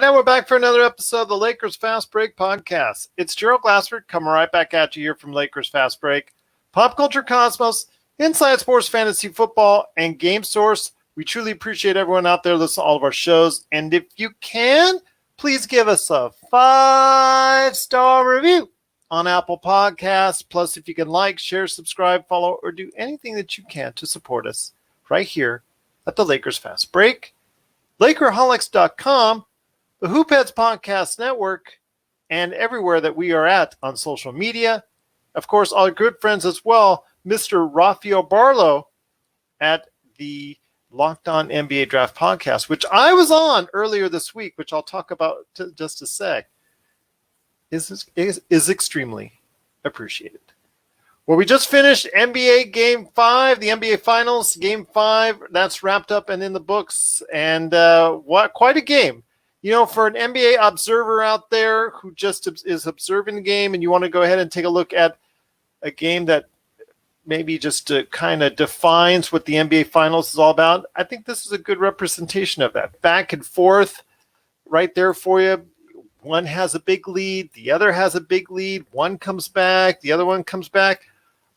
now we're back for another episode of the Lakers Fast Break podcast. It's Gerald Glassford coming right back at you here from Lakers Fast Break. Pop Culture Cosmos, Inside Sports Fantasy Football, and Game Source. We truly appreciate everyone out there listening to all of our shows. And if you can, please give us a 5-star review on Apple Podcasts. Plus, if you can like, share, subscribe, follow, or do anything that you can to support us right here at the Lakers Fast Break. Lakerholics.com, the Hoopheads Podcast Network, and everywhere that we are at on social media. Of course, our good friends as well, Mr. Rafael Barlow at the Locked On NBA Draft Podcast, which I was on earlier this week, which I'll talk about just a sec, is extremely appreciated. Well, we just finished NBA Game 5, the NBA Finals, Game 5. That's wrapped up and in the books. And quite a game. You know, for an NBA observer out there who just is observing the game and you want to go ahead and take a look at a game that maybe just kind of defines what the NBA Finals is all about, I think this is a good representation of that. Back and forth right there for you. One has a big lead. The other has a big lead. One comes back. The other one comes back.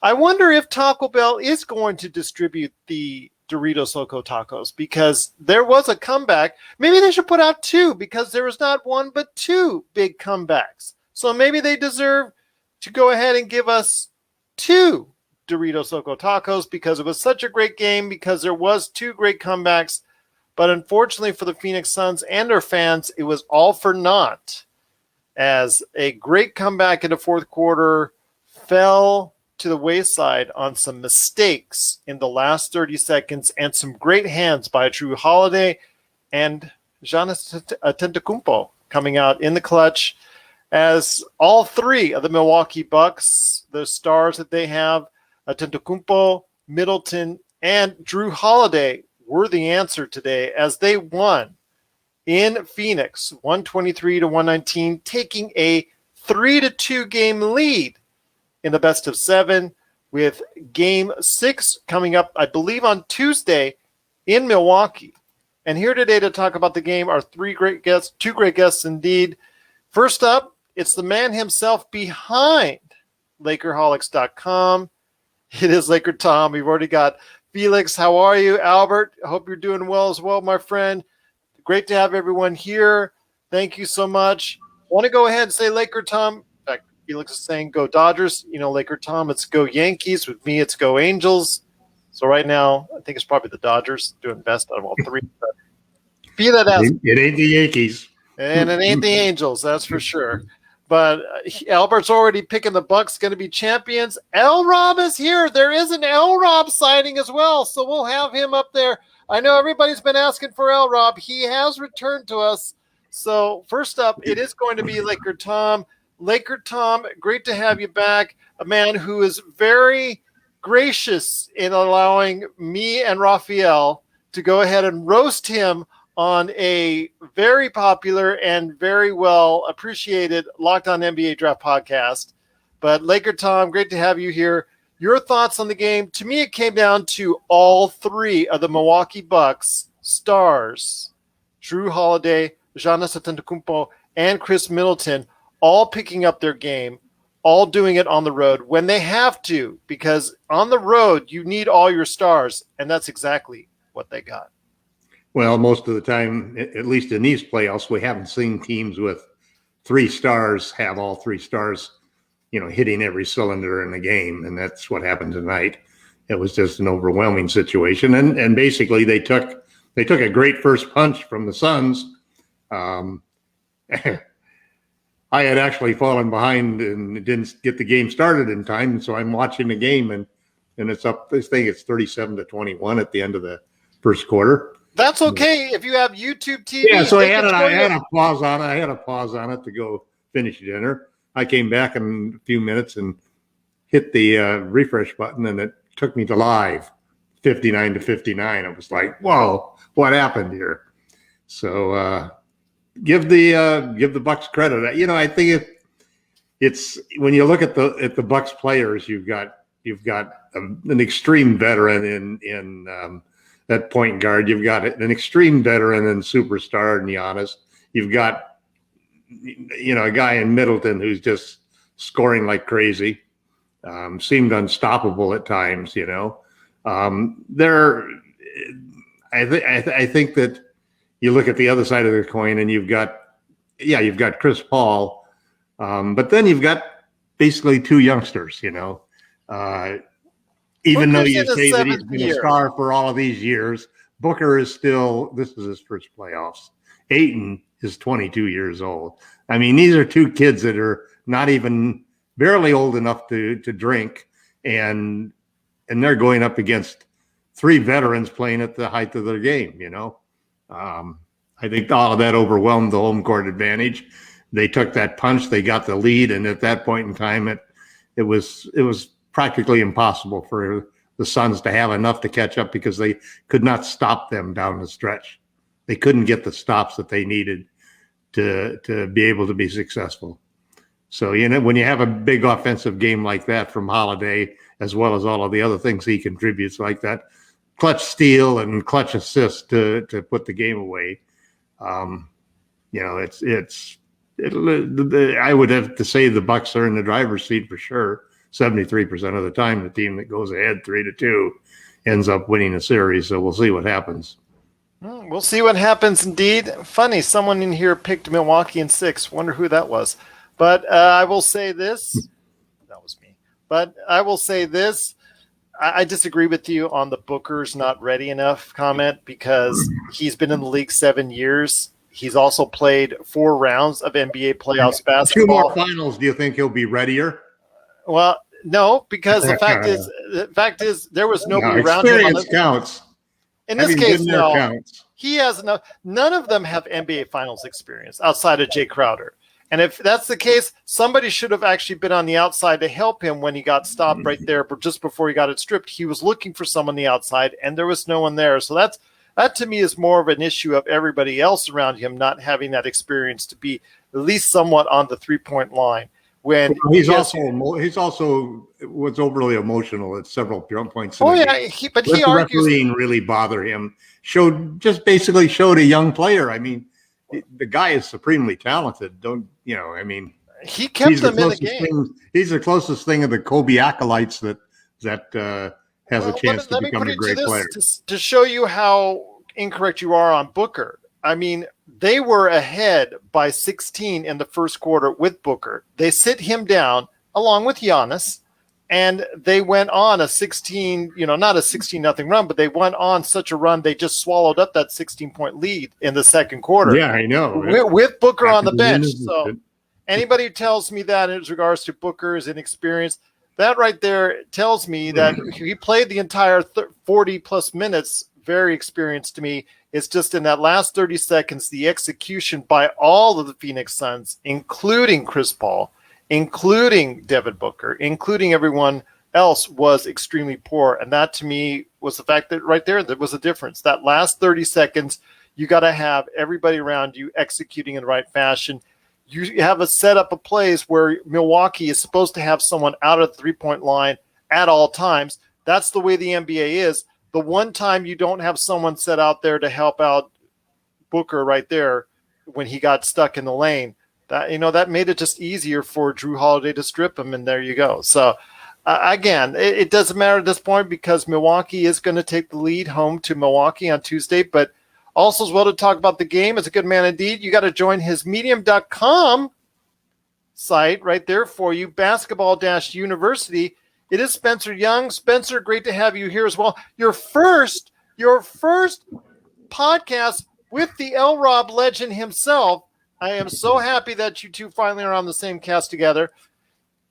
I wonder if Taco Bell is going to distribute the Doritos Loco Tacos because there was a comeback. Maybe they should put out 2 because there was not 1 but 2 big comebacks. So maybe they deserve to go ahead and give us 2 Doritos Loco Tacos because it was such a great game because there was 2 great comebacks. But unfortunately for the Phoenix Suns and their fans, it was all for naught as a great comeback in the fourth quarter fell to the wayside on some mistakes in the last 30 seconds and some great hands by Drew Holiday and Giannis Antetokounmpo coming out in the clutch as all 3 of the Milwaukee Bucks, the stars that they have, Antetokounmpo, Middleton, and Drew Holiday were the answer today as they won in Phoenix, 123-119, taking a 3-2 game lead in the best of 7 with Game 6 coming up, I believe, on Tuesday in Milwaukee. And here today to talk about the game are 2 great guests indeed. First up, it's the man himself behind Lakerholics.com. It is LakerTom. We've already got Felix. How are you? Albert, I hope you're doing well as well, my friend. Great to have everyone here. Thank you so much. I want to go ahead and say LakerTom. Felix is saying go Dodgers. You know, LakerTom, it's go Yankees. With me, it's go Angels. So right now, I think it's probably the Dodgers doing best out of all 3. But be that as it ain't the Yankees. And it ain't the Angels, that's for sure. But Albert's already picking the Bucks going to be champions. LRob is here. There is an LRob sighting as well, so we'll have him up there. I know everybody's been asking for LRob. He has returned to us. So first up, it is going to be LakerTom. LakerTom, great to have you back. A man who is very gracious in allowing me and Raphael to go ahead and roast him on a very popular and very well appreciated Locked On NBA Draft podcast. But LakerTom, great to have you here. Your thoughts on the game? To me, it came down to all 3 of the Milwaukee Bucks stars, Drew Holiday, Giannis Antetokounmpo, and Chris Middleton, all picking up their game, all doing it on the road when they have to, because on the road, you need all your stars, and that's exactly what they got. Well, most of the time, at least in these playoffs, we haven't seen teams with 3 stars have all 3 stars, hitting every cylinder in the game, and that's what happened tonight. It was just an overwhelming situation, and basically they took a great first punch from the Suns. I had actually fallen behind and didn't get the game started in time, and so I'm watching the game, and it's up. This thing it's 37-21 at the end of the first quarter. That's okay if you have YouTube TV. Yeah, so I had a pause on it. I had a pause on it to go finish dinner. I came back in a few minutes and hit the refresh button, and it took me to live, 59-59. I was like, "Whoa, what happened here?" So give the Bucks credit. I think it's when you look at the Bucks players, you've got an extreme veteran in that point guard. You've got an extreme veteran and superstar in Giannis. You've got, a guy in Middleton who's just scoring like crazy. Seemed unstoppable at times, I think that you look at the other side of the coin and you've got Chris Paul, but then you've got basically two youngsters, even though you say that he's been a star for all of these years, Booker is still, this is his first playoffs. Ayton is 22 years old. I mean, these are two kids that are not even barely old enough to drink, and they're going up against three veterans playing at the height of their game, I think all of that overwhelmed the home court advantage. They took that punch, they got the lead, and at that point in time, it was practically impossible for the Suns to have enough to catch up because they could not stop them down the stretch. They couldn't get the stops that they needed to be able to be successful. So, when you have a big offensive game like that from Holiday, as well as all of the other things he contributes, like that clutch steal and clutch assist to put the game away, I would have to say the Bucks are in the driver's seat for sure. 73% of the time, the team that goes ahead 3-2 ends up winning the series. So we'll see what happens. We'll see what happens indeed. Funny, someone in here picked Milwaukee in 6. Wonder who that was. But I will say this. That was me. But I will say this. I disagree with you on the Booker's not ready enough comment because he's been in the league 7 years. He's also played 4 rounds of NBA playoffs basketball. 2 more finals. Do you think he'll be readier? Well, no, because the fact is there was nobody around him. Experience counts. In this case, no. Counts. He has enough. None of them have NBA Finals experience outside of Jay Crowder. And if that's the case, somebody should have actually been on the outside to help him when he got stopped right there, but just before he got it stripped. He was looking for someone on the outside, and there was no one there. So that to me is more of an issue of everybody else around him not having that experience to be at least somewhat on the 3-point line. When he's also was overly emotional at several points. Oh yeah, but he argues. Refereeing really bother him. Basically showed a young player. I mean, the guy is supremely talented. He kept them in the game. He's the closest thing of the Kobe acolytes that has a chance to become a great player. To show you how incorrect you are on Booker. I mean, they were ahead by 16 in the first quarter with Booker. They sit him down along with Giannis, and they went on a 16, not a 16-0 run, but they went on such a run they just swallowed up that 16-point lead in the second quarter. Yeah, I know. With Booker on the bench. So anybody who tells me that in regards to Booker's inexperience, that right there tells me that he played the entire 40-plus minutes, very experienced to me. It's just in that last 30 seconds, the execution by all of the Phoenix Suns, including Chris Paul, including Devin Booker, including everyone else, was extremely poor. And that, to me, was the fact that right there was a difference. That last 30 seconds, you got to have everybody around you executing in the right fashion. You have a setup of plays where Milwaukee is supposed to have someone out of the 3-point line at all times. That's the way the NBA is. The one time you don't have someone set out there to help out Booker right there when he got stuck in the lane, that made it just easier for Drew Holiday to strip him, and there you go. So, again, it doesn't matter at this point because Milwaukee is going to take the lead home to Milwaukee on Tuesday, but also as well to talk about the game as a good man indeed, you got to join his medium.com site right there for you, basketball-university. It is Spencer Young. Spencer, great to have you here as well. Your first podcast with the LRob legend himself. I am so happy that you two finally are on the same cast together.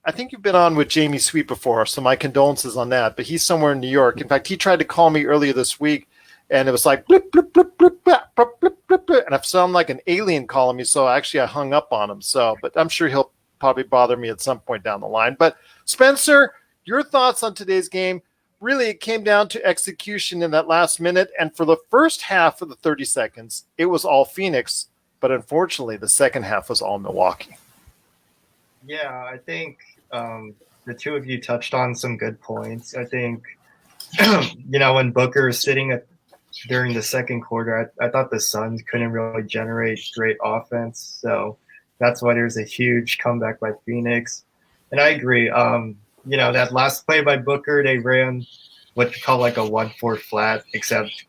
I think you've been on with Jamie Sweet before, so my condolences on that. But he's somewhere in New York. In fact, he tried to call me earlier this week, and it was like blip, blip, blip, blip, blip, blip, blip, blip, blip, and I sound like an alien calling me. So actually, I hung up on him. But I'm sure he'll probably bother me at some point down the line. But Spencer, your thoughts on today's game? Really, it came down to execution in that last minute. And for the first half of the 30 seconds, it was all Phoenix. But unfortunately, the second half was all Milwaukee. Yeah, I think the two of you touched on some good points. I think, when Booker is sitting during the second quarter. I thought the Suns couldn't really generate great offense, so that's why there's a huge comeback by Phoenix. And I agree. That last play by Booker, they ran what you call like a 1-4 flat, except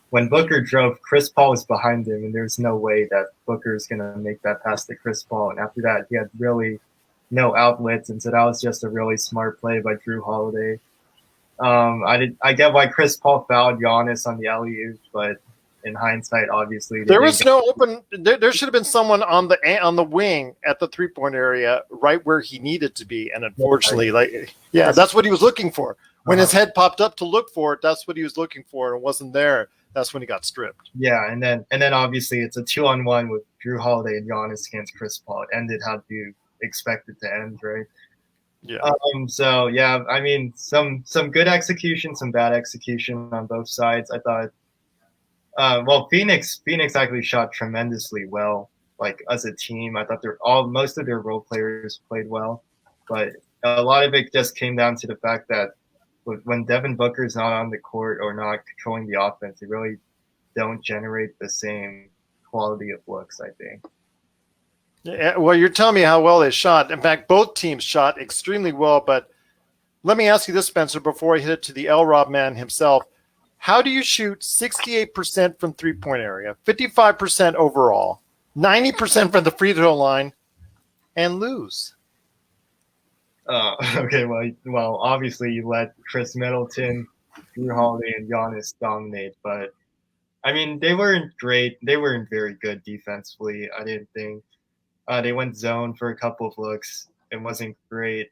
when Booker drove, Chris Paul was behind him, and there's no way that Booker's gonna make that pass to Chris Paul. And after that, he had really no outlets, and so that was just a really smart play by Drew Holiday. I get why Chris Paul fouled Giannis on the alley-oop, but in hindsight, obviously there was no open. There should have been someone on the wing at the 3-point area, right where he needed to be, and unfortunately, that's what he was looking for. When his head popped up to look for it, that's what he was looking for, and it wasn't there. That's when he got stripped. Yeah, and then obviously it's a 2-on-1 with Drew Holiday and Giannis against Chris Paul. It ended how you expect it to end, right? Yeah. So yeah, I mean, some good execution, some bad execution on both sides. I thought, Phoenix actually shot tremendously well. Like as a team, I thought most of their role players played well, but a lot of it just came down to the fact that when Devin Booker's not on the court or not controlling the offense, they really don't generate the same quality of looks, I think. Yeah, well, you're telling me how well they shot. In fact, both teams shot extremely well. But let me ask you this, Spencer, before I hit it to the LRob man himself. How do you shoot 68% from three-point area, 55% overall, 90% from the free throw line, and lose? Okay, well, obviously you let Chris Middleton, Drew Holiday, and Giannis dominate, but I mean they weren't great. They weren't very good defensively. I didn't think they went zone for a couple of looks. It wasn't great.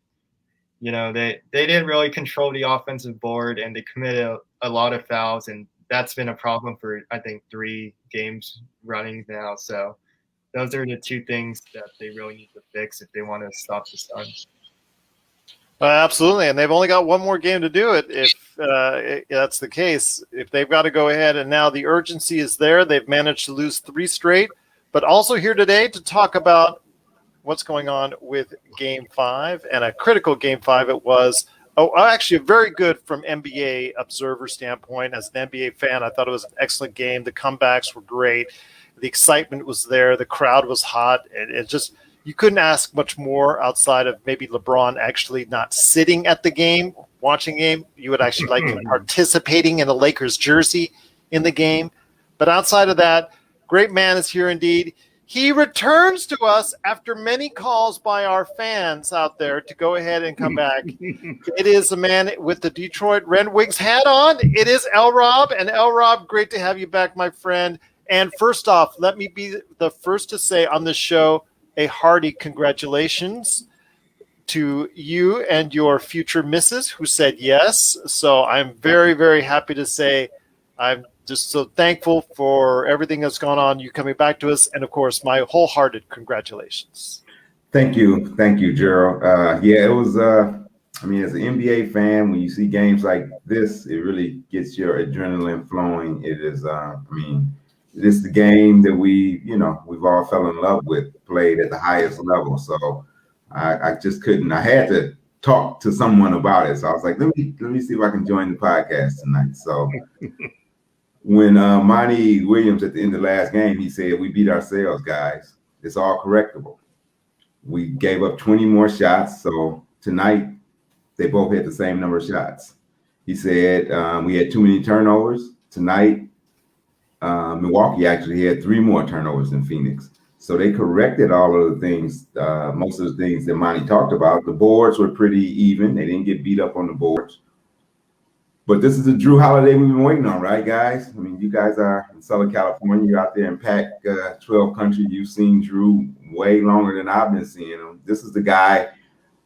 They didn't really control the offensive board, and they committed a lot of fouls, and that's been a problem for I think 3 games running now. So those are the 2 things that they really need to fix if they want to stop the Suns. Absolutely, and they've only got one more game to do it if that's the case. If they've got to go ahead, and now the urgency is there. They've managed to lose 3 straight, but also here today to talk about what's going on with Game 5, and a critical Game 5 it was. Actually, very good from NBA observer standpoint. As an NBA fan, I thought it was an excellent game. The comebacks were great. The excitement was there. The crowd was hot. It just – you couldn't ask much more outside of maybe LeBron actually not sitting at the game, watching the game. You would actually like him participating in a Lakers jersey in the game. But outside of that, great man is here indeed. He returns to us after many calls by our fans out there to go ahead and come back. It is a man with the Detroit Red Wings hat on. It is LRob. And LRob, great to have you back, my friend. And first off, let me be the first to say on this show, a hearty congratulations to you and your future missus who said yes. So I'm very, very happy to say I'm just so thankful for everything that's gone on, you coming back to us, and, of course, my wholehearted congratulations. Thank you. Thank you, Gerald. It was, as an NBA fan, when you see games like this, it really gets your adrenaline flowing. It is, it is the game that we've all fell in love with, played at the highest level. So I just couldn't. I had to talk to someone about it. So I was like, let me see if I can join the podcast tonight. So when Monty Williams at the end of the last game, he said, "We beat ourselves, guys. It's all correctable. We gave up 20 more shots. So tonight they both had the same number of shots." He said, "We had too many turnovers tonight. Milwaukee actually had 3 more turnovers than Phoenix." So they corrected all of the things, most of the things that Monty talked about. The boards were pretty even. They didn't get beat up on the boards. But this is the Drew Holiday we've been waiting on, right, guys? I mean, you guys are in Southern California. You're out there in Pac-12 country. You've seen Drew way longer than I've been seeing him. This is the guy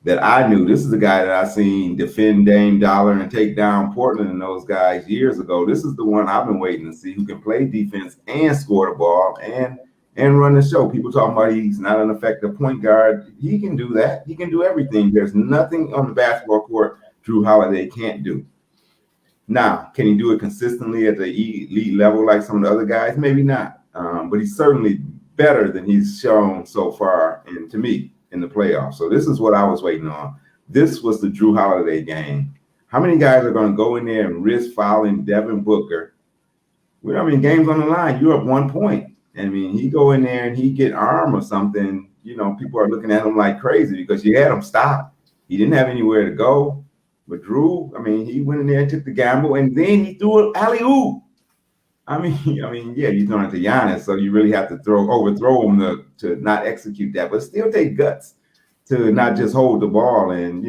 that I knew. This is the guy that I seen defend Dame Dollar and take down Portland and those guys years ago. This is the one I've been waiting to see, who can play defense and score the ball and run the show. People talking about he's not an effective point guard. He can do that. He can do everything. There's nothing on the basketball court Drew Holiday can't do. Now, can he do it consistently at the elite level like some of the other guys? Maybe not. But he's certainly better than he's shown so far, and to me, in the playoffs. So this is what I was waiting on. This was the Drew Holiday game. How many guys are going to go in there and risk fouling Devin Booker I mean, games on the line, you're up 1 point. I mean, he go in there and he get arm or something. You know, people are looking at him like crazy because you had him stopped. He didn't have anywhere to go. But Drew, I mean, he went in there and took the gamble, and then he threw an alley-oop. Yeah, you're throwing it to Giannis, so you really have to overthrow him to not execute that, but still take guts to not just hold the ball and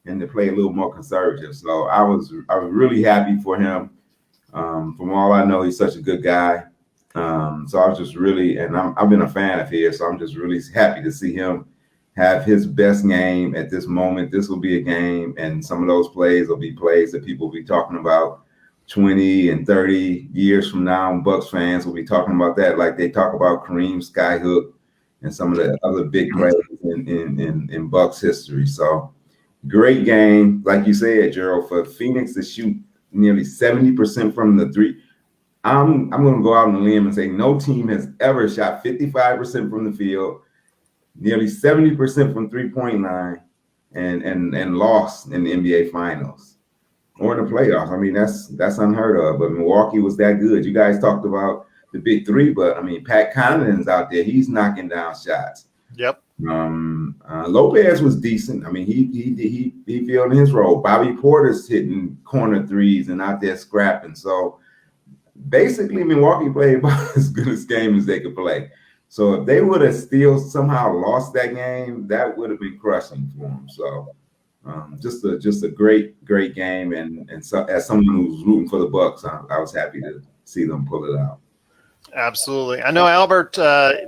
and to play a little more conservative. So I was really happy for him. From all I know, he's such a good guy. So I was just really, and I've been a fan of his, so I'm just really happy to see him have his best game at this moment. This will be a game, and some of those plays will be plays that people will be talking about 20 and 30 years from now. Bucks fans will be talking about that like they talk about Kareem Skyhook and some of the other big plays in Bucks history. So great game. Like you said, Gerald, for Phoenix to shoot nearly 70% from the three. I'm going to go out on a limb and say no team has ever shot 55% from the field, nearly 70% from 3-point line, and lost in the NBA Finals or in the playoffs. I mean, that's unheard of. But Milwaukee was that good. You guys talked about the big three, but I mean, Pat Connaughton's out there. He's knocking down shots. Yep. Lopez was decent. I mean, he filled in his role. Bobby Porter's hitting corner threes and out there scrapping. So basically, Milwaukee played about as good a game as they could play. So if they would have still somehow lost that game, that would have been crushing for them. So just a great game, and so, as someone who's rooting for the Bucks, I was happy to see them pull it out. Absolutely. I know Albert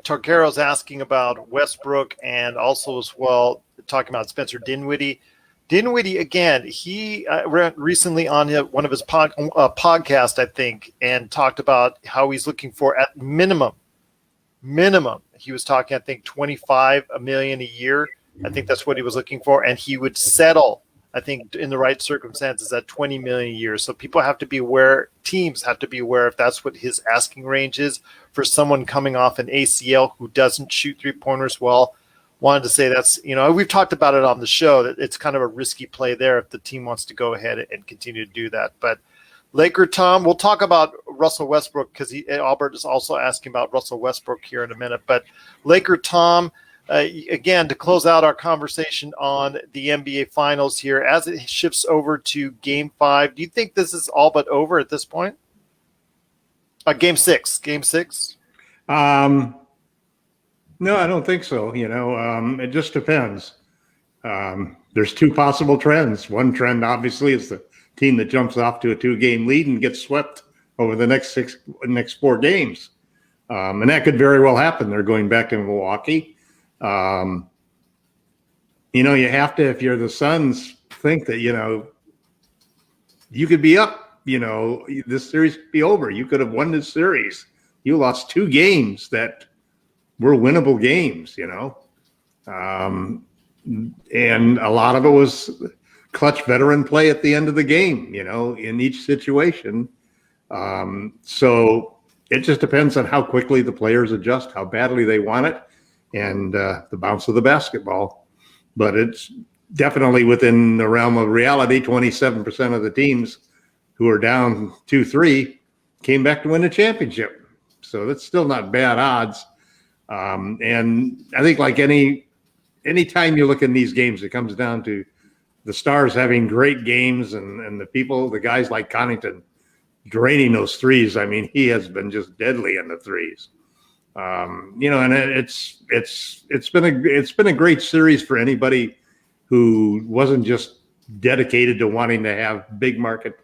Torquero's asking about Westbrook and also as well talking about Spencer Dinwiddie. Dinwiddie, again, he ran recently on one of his podcast, I think, and talked about how he's looking for at minimum. He was talking, I think, $25 million a year. I think that's what he was looking for, and he would settle, I think, in the right circumstances at $20 million a year. So people have to be aware, teams have to be aware if that's what his asking range is for someone coming off an ACL who doesn't shoot three-pointers well. Wanted to say that's, we've talked about it on the show, that it's kind of a risky play there if the team wants to go ahead and continue to do that. But LakerTom, we'll talk about Russell Westbrook because Albert is also asking about Russell Westbrook here in a minute. But LakerTom, again, to close out our conversation on the NBA Finals here, as it shifts over to Game 5, do you think this is all but over at this point? Game 6. No, I don't think so. It just depends. There's two possible trends. One trend, obviously, is the team that jumps off to a 2-game lead and gets swept over the next 4 games. And that could very well happen. They're going back to Milwaukee. You have to, if you're the Suns, think that, you could be up, this series could be over. You could have won this series. You lost 2 games that were winnable games, and a lot of it was clutch veteran play at the end of the game, in each situation. So it just depends on how quickly the players adjust, how badly they want it, and the bounce of the basketball. But it's definitely within the realm of reality. 27% of the teams who are down 2-3 came back to win the championship. So that's still not bad odds. And I think like any time you look in these games, it comes down to the stars having great games and the guys like Connaughton draining those threes. I mean, he has been just deadly in the threes. And it's been a great series for anybody who wasn't just dedicated to wanting to have big market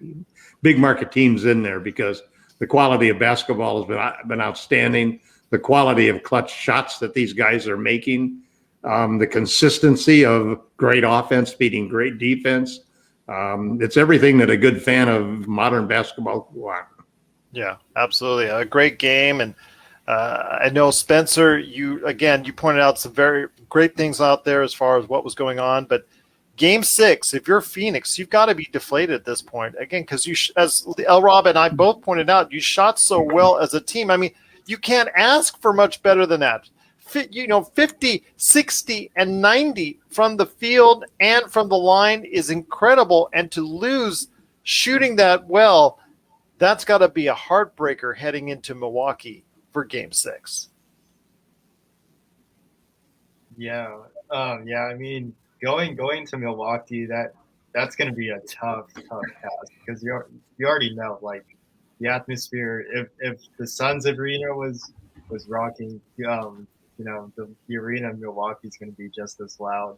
teams in there, because the quality of basketball has been outstanding. The quality of clutch shots that these guys are making, the consistency of great offense beating great defense. It's everything that a good fan of modern basketball would want. Yeah, absolutely. A great game. And I know, Spencer, you pointed out some very great things out there as far as what was going on. But Game 6, if you're Phoenix, you've got to be deflated at this point. Again, because as LRob and I both pointed out, you shot so well as a team. I mean, you can't ask for much better than that. 50, 60, and 90 from the field and from the line is incredible. And to lose shooting that well, That's got to be a heartbreaker heading into Milwaukee for Game 6. Yeah. Yeah. I mean, going to Milwaukee, that's going to be a tough task because you already know, like, the atmosphere. If the Suns arena was rocking, the arena in Milwaukee is going to be just as loud.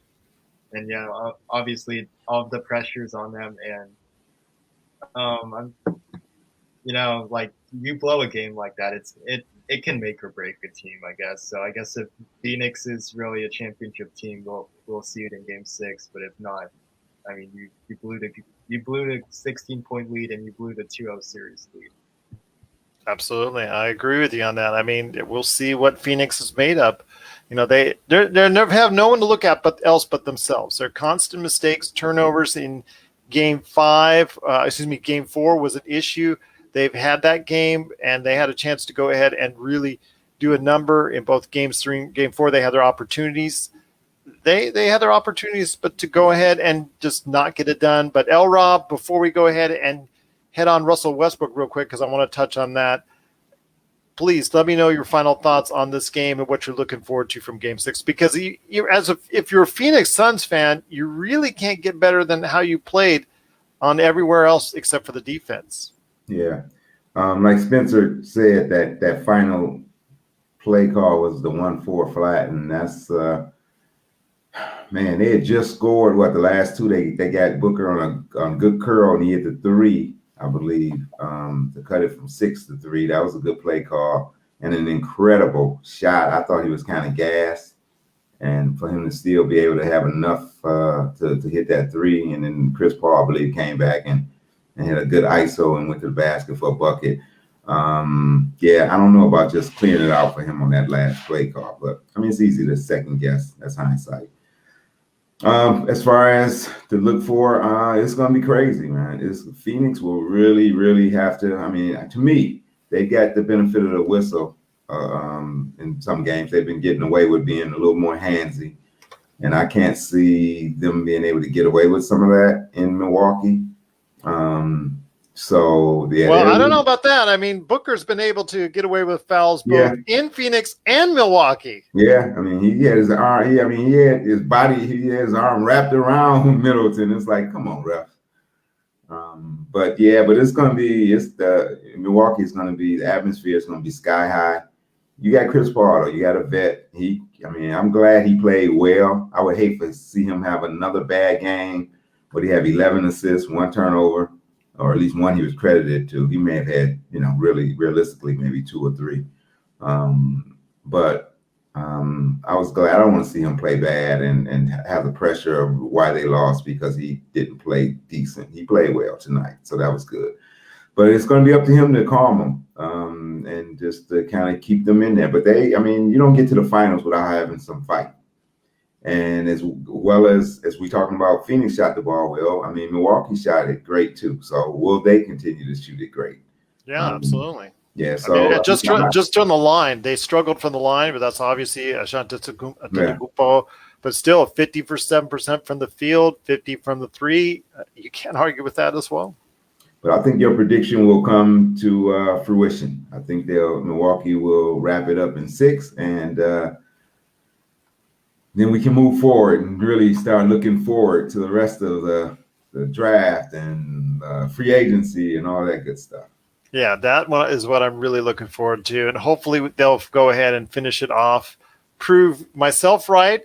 And yeah, obviously all of the pressures on them, and I'm like, you blow a game like that, it can make or break a team, I guess. So I guess if Phoenix is really a championship team, we'll see it in Game 6. But if not, I mean, you blew the 16-point lead, and you blew the 2-0 series lead. Absolutely, I agree with you on that. I mean, we'll see what Phoenix is made up. They never have no one to look at but themselves. Their constant mistakes, turnovers in Game 4 was an issue. They've had that game, and they had a chance to go ahead and really do a number in both Games 3 and Game 4. They had their opportunities. They had their opportunities, but to go ahead and just not get it done. But LRob, before we go ahead and head on Russell Westbrook real quick, because I want to touch on that, please let me know your final thoughts on this game and what you're looking forward to from Game 6. Because if you're a Phoenix Suns fan, you really can't get better than how you played on everywhere else except for the defense. Yeah. Like Spencer said, that final play call was the 1-4 flat, and that's man, they had just scored the last two. They got Booker on a good curl, and he hit the 3, I believe, to cut it from 6 to 3. That was a good play call and an incredible shot. I thought he was kind of gassed, and for him to still be able to have enough to hit that 3, and then Chris Paul, I believe, came back and had a good ISO and went to the basket for a bucket. Yeah, I don't know about just clearing it out for him on that last play call, but I mean, it's easy to second guess. That's hindsight. As far as to look for, it's going to be crazy, man. Phoenix will really, really have to. I mean, to me, they got the benefit of the whistle in some games. They've been getting away with being a little more handsy, and I can't see them being able to get away with some of that in Milwaukee. Well, I don't know about that. I mean, Booker's been able to get away with fouls both in Phoenix and Milwaukee. Yeah, I mean, he had his arm. He had his body. He had his arm wrapped around Middleton. It's like, come on, ref. But it's going to be. Milwaukee's going to be, the atmosphere is going to be sky high. You got Chris Paul, though. You got a vet. I'm glad he played well. I would hate to see him have another bad game, but he had 11 assists, 1 turnover, or at least 1 he was credited to. He may have had, really realistically, maybe 2 or 3. But I was glad. I don't want to see him play bad and have the pressure of why they lost because he didn't play decent. He played well tonight, so that was good. But it's going to be up to him to calm them and just to kind of keep them in there. But you don't get to the finals without having some fight. And as well as we talking about, Phoenix shot the ball well. I mean, Milwaukee shot it great too. So will they continue to shoot it great? Yeah, absolutely. Yeah. So just on the line, they struggled from the line, but that's obviously a Antetokounmpo. But still, 57% from the field, 50 from the 3. You can't argue with that as well. But I think your prediction will come to fruition. I think Milwaukee will wrap it up in 6, and then we can move forward and really start looking forward to the rest of the draft and free agency and all that good stuff. Yeah, that one is what I'm really looking forward to. And hopefully they'll go ahead and finish it off, prove myself right,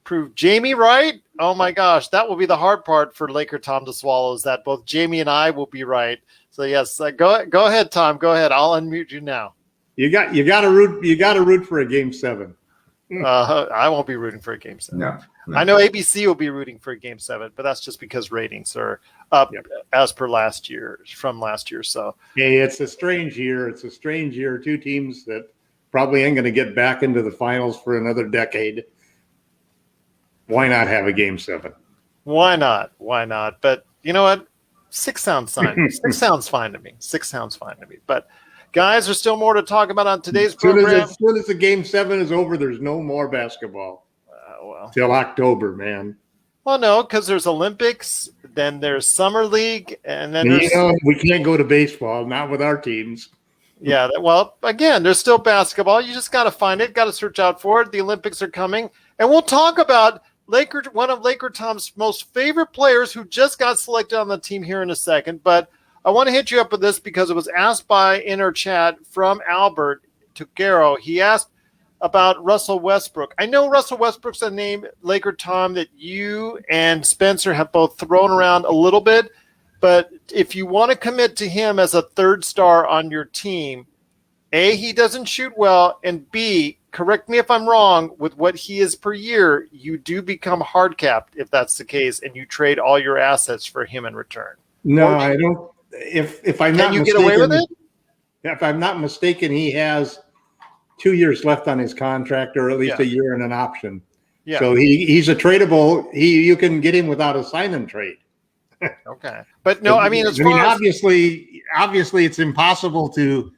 prove Jamie right. Oh, my gosh, that will be the hard part for LakerTom to swallow, is that both Jamie and I will be right. So, yes, go ahead, Tom. Go ahead. I'll unmute you now. You got to root for a Game 7. I won't be rooting for a Game 7. No. I know ABC will be rooting for a Game 7, but that's just because ratings are up as per from last year. So hey, it's a strange year. It's a strange year. 2 teams that probably ain't going to get back into the finals for another decade. Why not have a Game 7? Why not? But you know what? 6 sounds fine. 6 sounds fine to me. 6 sounds fine to me. But guys, there's still more to talk about on today's program. As soon as the Game 7 is over, there's no more basketball. Well, till October, man. Well, no, because there's Olympics, then there's Summer League, and then You there's know, we can't go to baseball, not with our teams. yeah. Well, again, there's still basketball. You just got to find it, got to search out for it. The Olympics are coming, and we'll talk about one of LakerTom's most favorite players who just got selected on the team here in a second. But I want to hit you up with this because it was asked in our chat from Albert to Gerald. He asked about Russell Westbrook. I know Russell Westbrook's a name, LakerTom, that you and Spencer have both thrown around a little bit. But if you want to commit to him as a third star on your team, A, he doesn't shoot well, and B, correct me if I'm wrong, with what he is per year, you do become hard capped if that's the case, and you trade all your assets for him in return. No, I don't. If I'm not Can you mistaken, get away with it? if I'm not mistaken, he has 2 years left on his contract, or at least a year and an option. Yeah. So he's a tradable. You can get him without a sign and trade. Okay. But no, I mean, obviously it's impossible to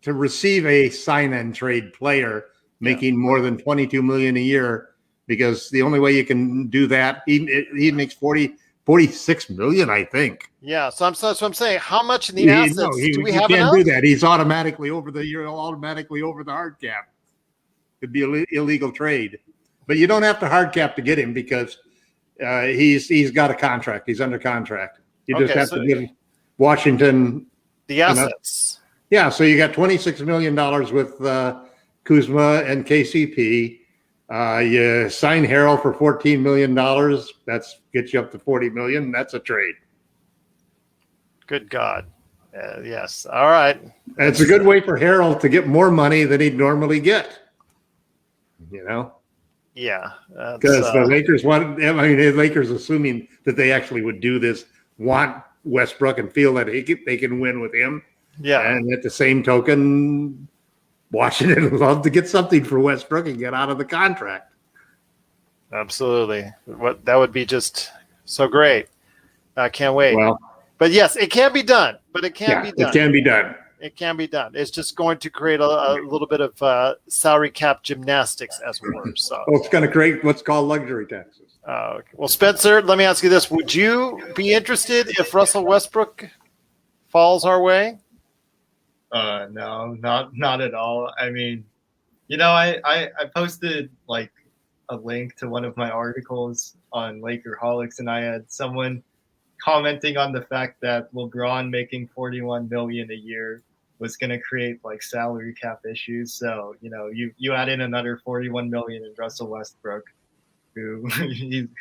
receive a sign and trade player making more than $22 million a year, because the only way you can do that, he makes 46 million, I think. Yeah, so I'm saying, how much in the assets do we have enough? Can't do that. He's automatically over the hard cap. It'd be an illegal trade, but you don't have to hard cap to get him because he's got a contract. He's under contract. You just have to give Washington the assets. Yeah, so you got $26 million with Kuzma and KCP. You sign Harrell for $14 million. That's gets you up to $40 million. That's a trade. Good God. Yes. All right. And it's a good way for Harrell to get more money than he'd normally get. You know? Yeah. Because the Lakers the Lakers, assuming that they actually would do this, want Westbrook and feel that they can win with him. Yeah. And at the same token, Washington would love to get something for Westbrook and get out of the contract. Absolutely. That would be just so great. I can't wait. Well, but yes, it can be done. But it can be done. It can be done. It can be done. It's just going to create a little bit of salary cap gymnastics, as it were. So it's going to create what's called luxury taxes. Okay. Well, Spencer, let me ask you this: would you be interested if Russell Westbrook falls our way? No, not at all. I mean, I posted like a link to one of my articles on Lakerholics, and I had someone commenting on the fact that LeBron making $41 million a year was going to create like salary cap issues. So, you add in another $41 million in Russell Westbrook, who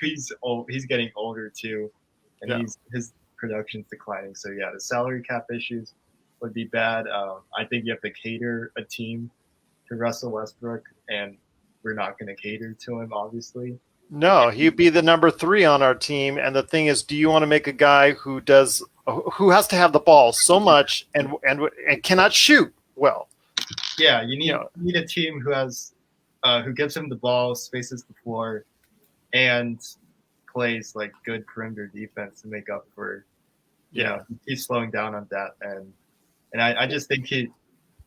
he's old, he's getting older too, and his production's declining. So yeah, the salary cap issues would be bad. I think you have to cater a team to Russell Westbrook, and we're not going to cater to him, obviously. No, he'd be the number 3 on our team. And the thing is, do you want to make a guy who has to have the ball so much and cannot shoot well? Yeah, you need a team who has who gives him the ball, spaces the floor, and plays like good perimeter defense to make up for. He's slowing down on that, and I just think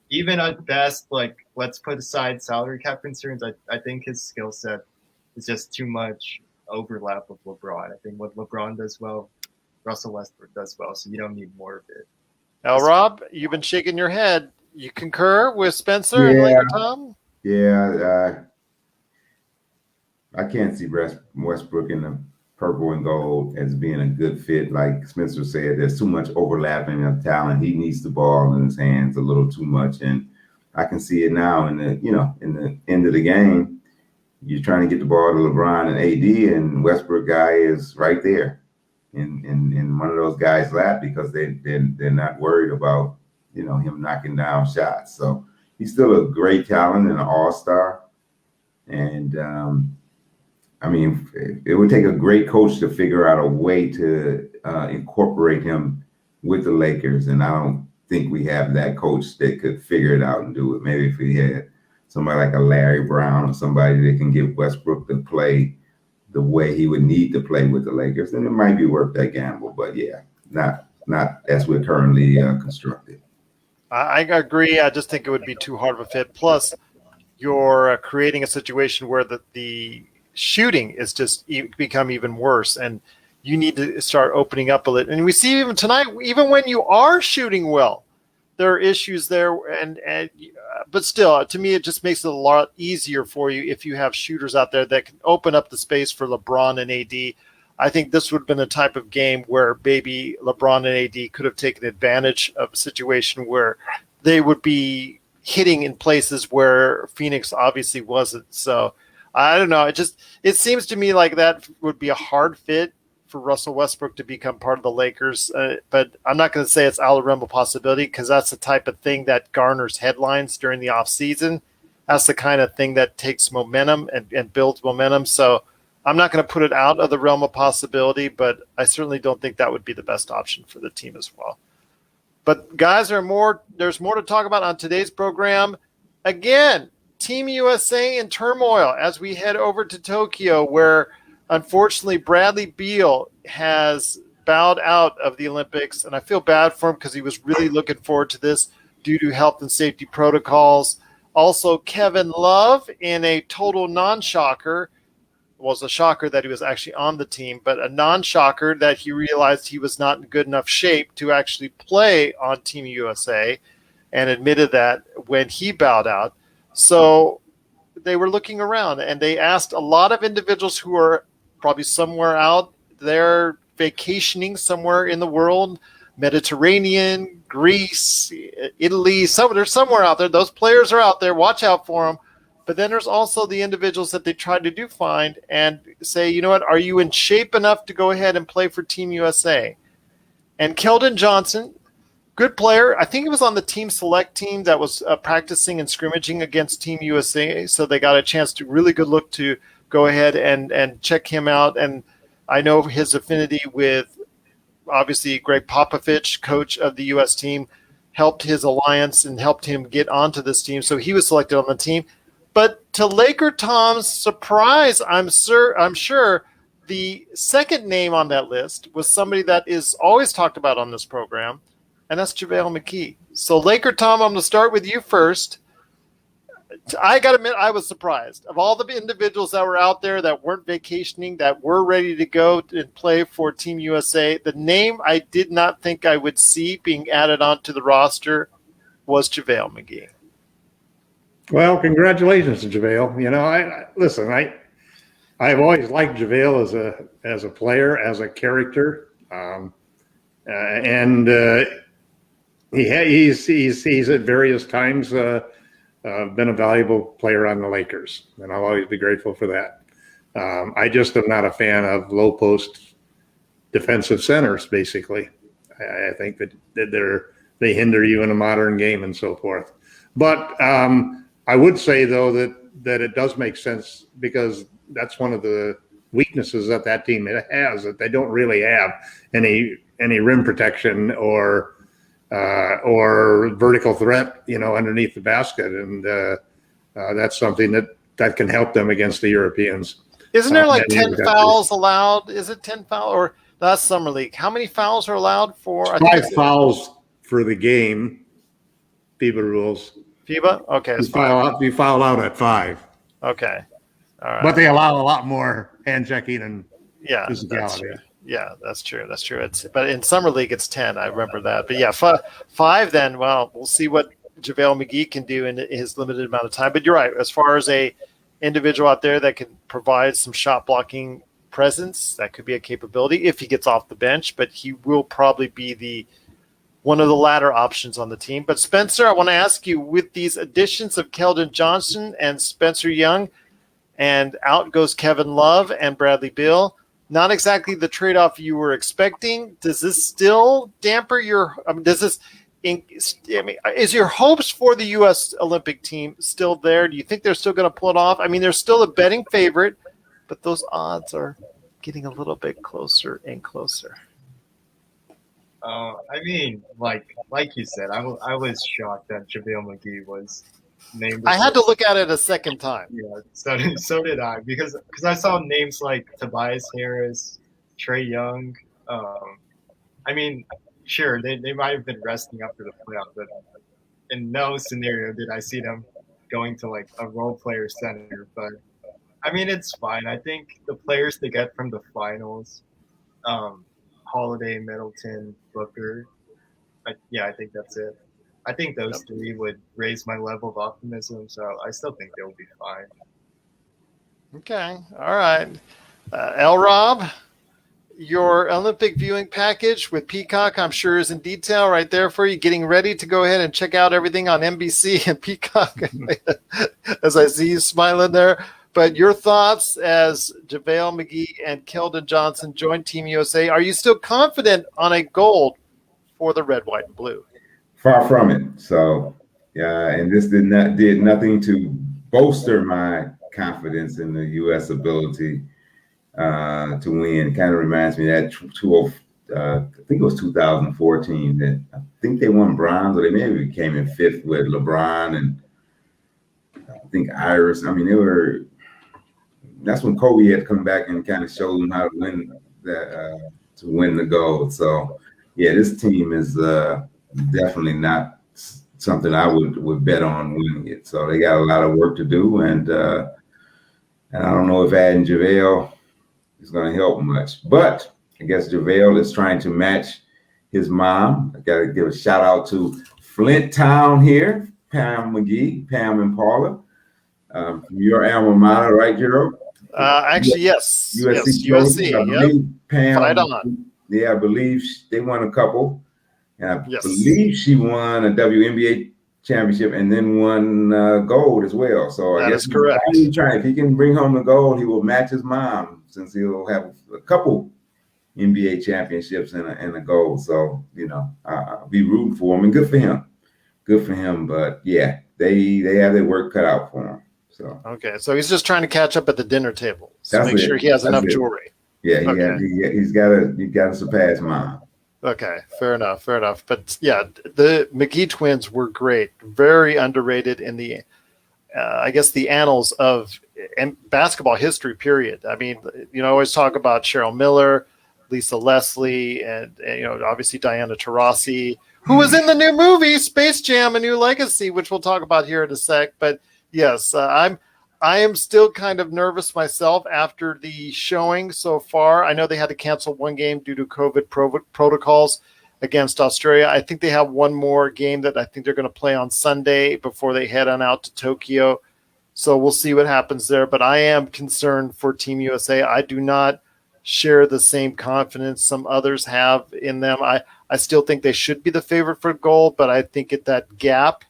even at best, like, let's put aside salary cap concerns, I think his skill set is just too much overlap with LeBron. I think what LeBron does well, Russell Westbrook does well, so you don't need more of it. LRob, you've been shaking your head. You concur with Spencer and LakerTom? Yeah, I can't see Westbrook in the purple and gold as being a good fit. Like Spencer said, there's too much overlapping of talent. He needs the ball in his hands a little too much, and I can see it now in the end of the game. You're trying to get the ball to LeBron and AD, and Westbrook guy is right there in one of those guys' lap because they're not worried about him knocking down shots. So he's still a great talent and an all-star. And I mean, it would take a great coach to figure out a way to incorporate him with the Lakers, and I don't think we have that coach that could figure it out and do it. Maybe if we had somebody like a Larry Brown or somebody that can get Westbrook to play the way he would need to play with the Lakers, then it might be worth that gamble. But yeah, not as we're currently constructed. I agree. I just think it would be too hard of a fit. Plus, you're creating a situation where the shooting is just become even worse, and you need to start opening up a little. And we see even tonight, even when you are shooting well, there are issues there, but still, to me, it just makes it a lot easier for you if you have shooters out there that can open up the space for LeBron and AD. I think this would have been a type of game where maybe LeBron and AD could have taken advantage of a situation where they would be hitting in places where Phoenix obviously wasn't. So I don't know. It seems to me like that would be a hard fit for Russell Westbrook to become part of the Lakers. But I'm not going to say it's out of the realm of possibility, because that's the type of thing that garners headlines during the offseason. That's the kind of thing that takes momentum and builds momentum. So I'm not going to put it out of the realm of possibility, but I certainly don't think that would be the best option for the team as well. But guys, there's more to talk about on today's program. Again, Team USA in turmoil as we head over to Tokyo, where unfortunately Bradley Beal has bowed out of the Olympics, and I feel bad for him because he was really looking forward to this due to health and safety protocols. Also, Kevin Love, in a total non-shocker, was a shocker that he was actually on the team, but a non-shocker that he realized he was not in good enough shape to actually play on Team USA, and admitted that when he bowed out. So they were looking around, and they asked a lot of individuals who are probably somewhere out there vacationing somewhere in the world, Mediterranean, Greece, Italy, there's somewhere out there. Those players are out there. Watch out for them. But then there's also the individuals that they tried to find and say, you know what, are you in shape enough to go ahead and play for Team USA? And Keldon Johnson, good player. I think he was on the team select team that was practicing and scrimmaging against Team USA. So they got a chance to really good look to go ahead and check him out. And I know his affinity with, obviously, Greg Popovich, coach of the U.S. team, helped his alliance and helped him get onto this team. So he was selected on the team. But to LakerTom's surprise, I'm sure the second name on that list was somebody that is always talked about on this program, and that's JaVale McGee. So LakerTom, I'm going to start with you first. I got to admit, I was surprised. Of all the individuals that were out there that weren't vacationing, that were ready to go and play for Team USA, the name I did not think I would see being added onto the roster was JaVale McGee. Well, congratulations to JaVale. You know, I've always liked JaVale as a player, as a character, and he's at various times been a valuable player on the Lakers, and I'll always be grateful for that. I just am not a fan of low post defensive centers. Basically, I think that they hinder you in a modern game and so forth. But I would say, though, that it does make sense, because that's one of the weaknesses that team has, that they don't really have any rim protection or vertical threat, underneath the basket, and that's something that can help them against the Europeans. Isn't there like 10 fouls allowed? Is it 10 fouls, or that's summer league? How many fouls are allowed for? 5 fouls for the game. FIBA rules. FIBA? Okay. You foul out at 5. Okay. All right. But they allow a lot more hand checking and physicality. That's true. Yeah, that's true. That's true. But in summer league, it's 10. I remember that. But yeah, 5 then. Well, we'll see what JaVale McGee can do in his limited amount of time. But you're right. As far as a individual out there that can provide some shot blocking presence, that could be a capability if he gets off the bench. But he will probably be one of the latter options on the team. But Spencer, I want to ask you, with these additions of Keldon Johnson and Spencer Young, and out goes Kevin Love and Bradley Beal, not exactly the trade-off you were expecting. Does this still damper your is your hopes for the U.S. Olympic team still there? Do you think they're still going to pull it off? I mean, they're still a betting favorite, but those odds are getting a little bit closer and closer. I mean, like you said, I was shocked that JaVale McGee was named. I had to look at it a second time. Yeah, so did I, because I saw names like Tobias Harris, Trae Young. I mean, sure, they might have been resting up for the playoffs, but in no scenario did I see them going to like a role player center. But I mean, it's fine. I think the players to get from the finals, Holiday, Middleton, Booker. I think that's it. I think those three would raise my level of optimism, so I still think they'll be fine. Okay. All right. LRob, your Olympic viewing package with Peacock, I'm sure, is in detail right there for you. Getting ready to go ahead and check out everything on NBC and Peacock as I see you smiling there. But your thoughts as JaVale McGee and Keldon Johnson join Team USA. Are you still confident on a gold for the red, white, and blue? Far from it. So, yeah, and this did nothing to bolster my confidence in the U.S. ability to win. Kind of reminds me of that I think it was 2014 that I think they won bronze, or they maybe came in fifth with LeBron and I think Iris. I mean, that's when Kobe had come back and kind of showed them how to win to win the gold. So, yeah, this team is definitely not something I would bet on winning it. So they got a lot of work to do, and I don't know if adding JaVale is going to help much. But I guess JaVale is trying to match his mom. I got to give a shout out to Flint Town here, Pam McGee, Pam and Paula, from your alma mater, right, Gerald? Actually, yes. USC. Yes, USC. I believe Pam. Fight on. Yeah, I believe they won a couple. And I believe she won a WNBA championship and then won gold as well. So I guess is correct. If he can bring home the gold, he will match his mom since he'll have a couple NBA championships and a gold. So, I'll be rooting for him and good for him. Good for him. But yeah, they have their work cut out for him. So okay, so he's just trying to catch up at the dinner table. So make sure he has enough jewelry. Yeah, he's got to surpass mom. Okay, fair enough. But yeah, the McGee twins were great, very underrated in the, I guess, the annals of basketball history. Period. I mean, always talk about Cheryl Miller, Lisa Leslie, and obviously Diana Taurasi, who was in the new movie Space Jam: A New Legacy, which we'll talk about here in a sec. But yes, I am still kind of nervous myself after the showing so far. I know they had to cancel one game due to COVID protocols against Australia. I think they have one more game that I think they're going to play on Sunday before they head on out to Tokyo. So we'll see what happens there. But I am concerned for Team USA. I do not share the same confidence some others have in them. I still think they should be the favorite for gold, but I think that gap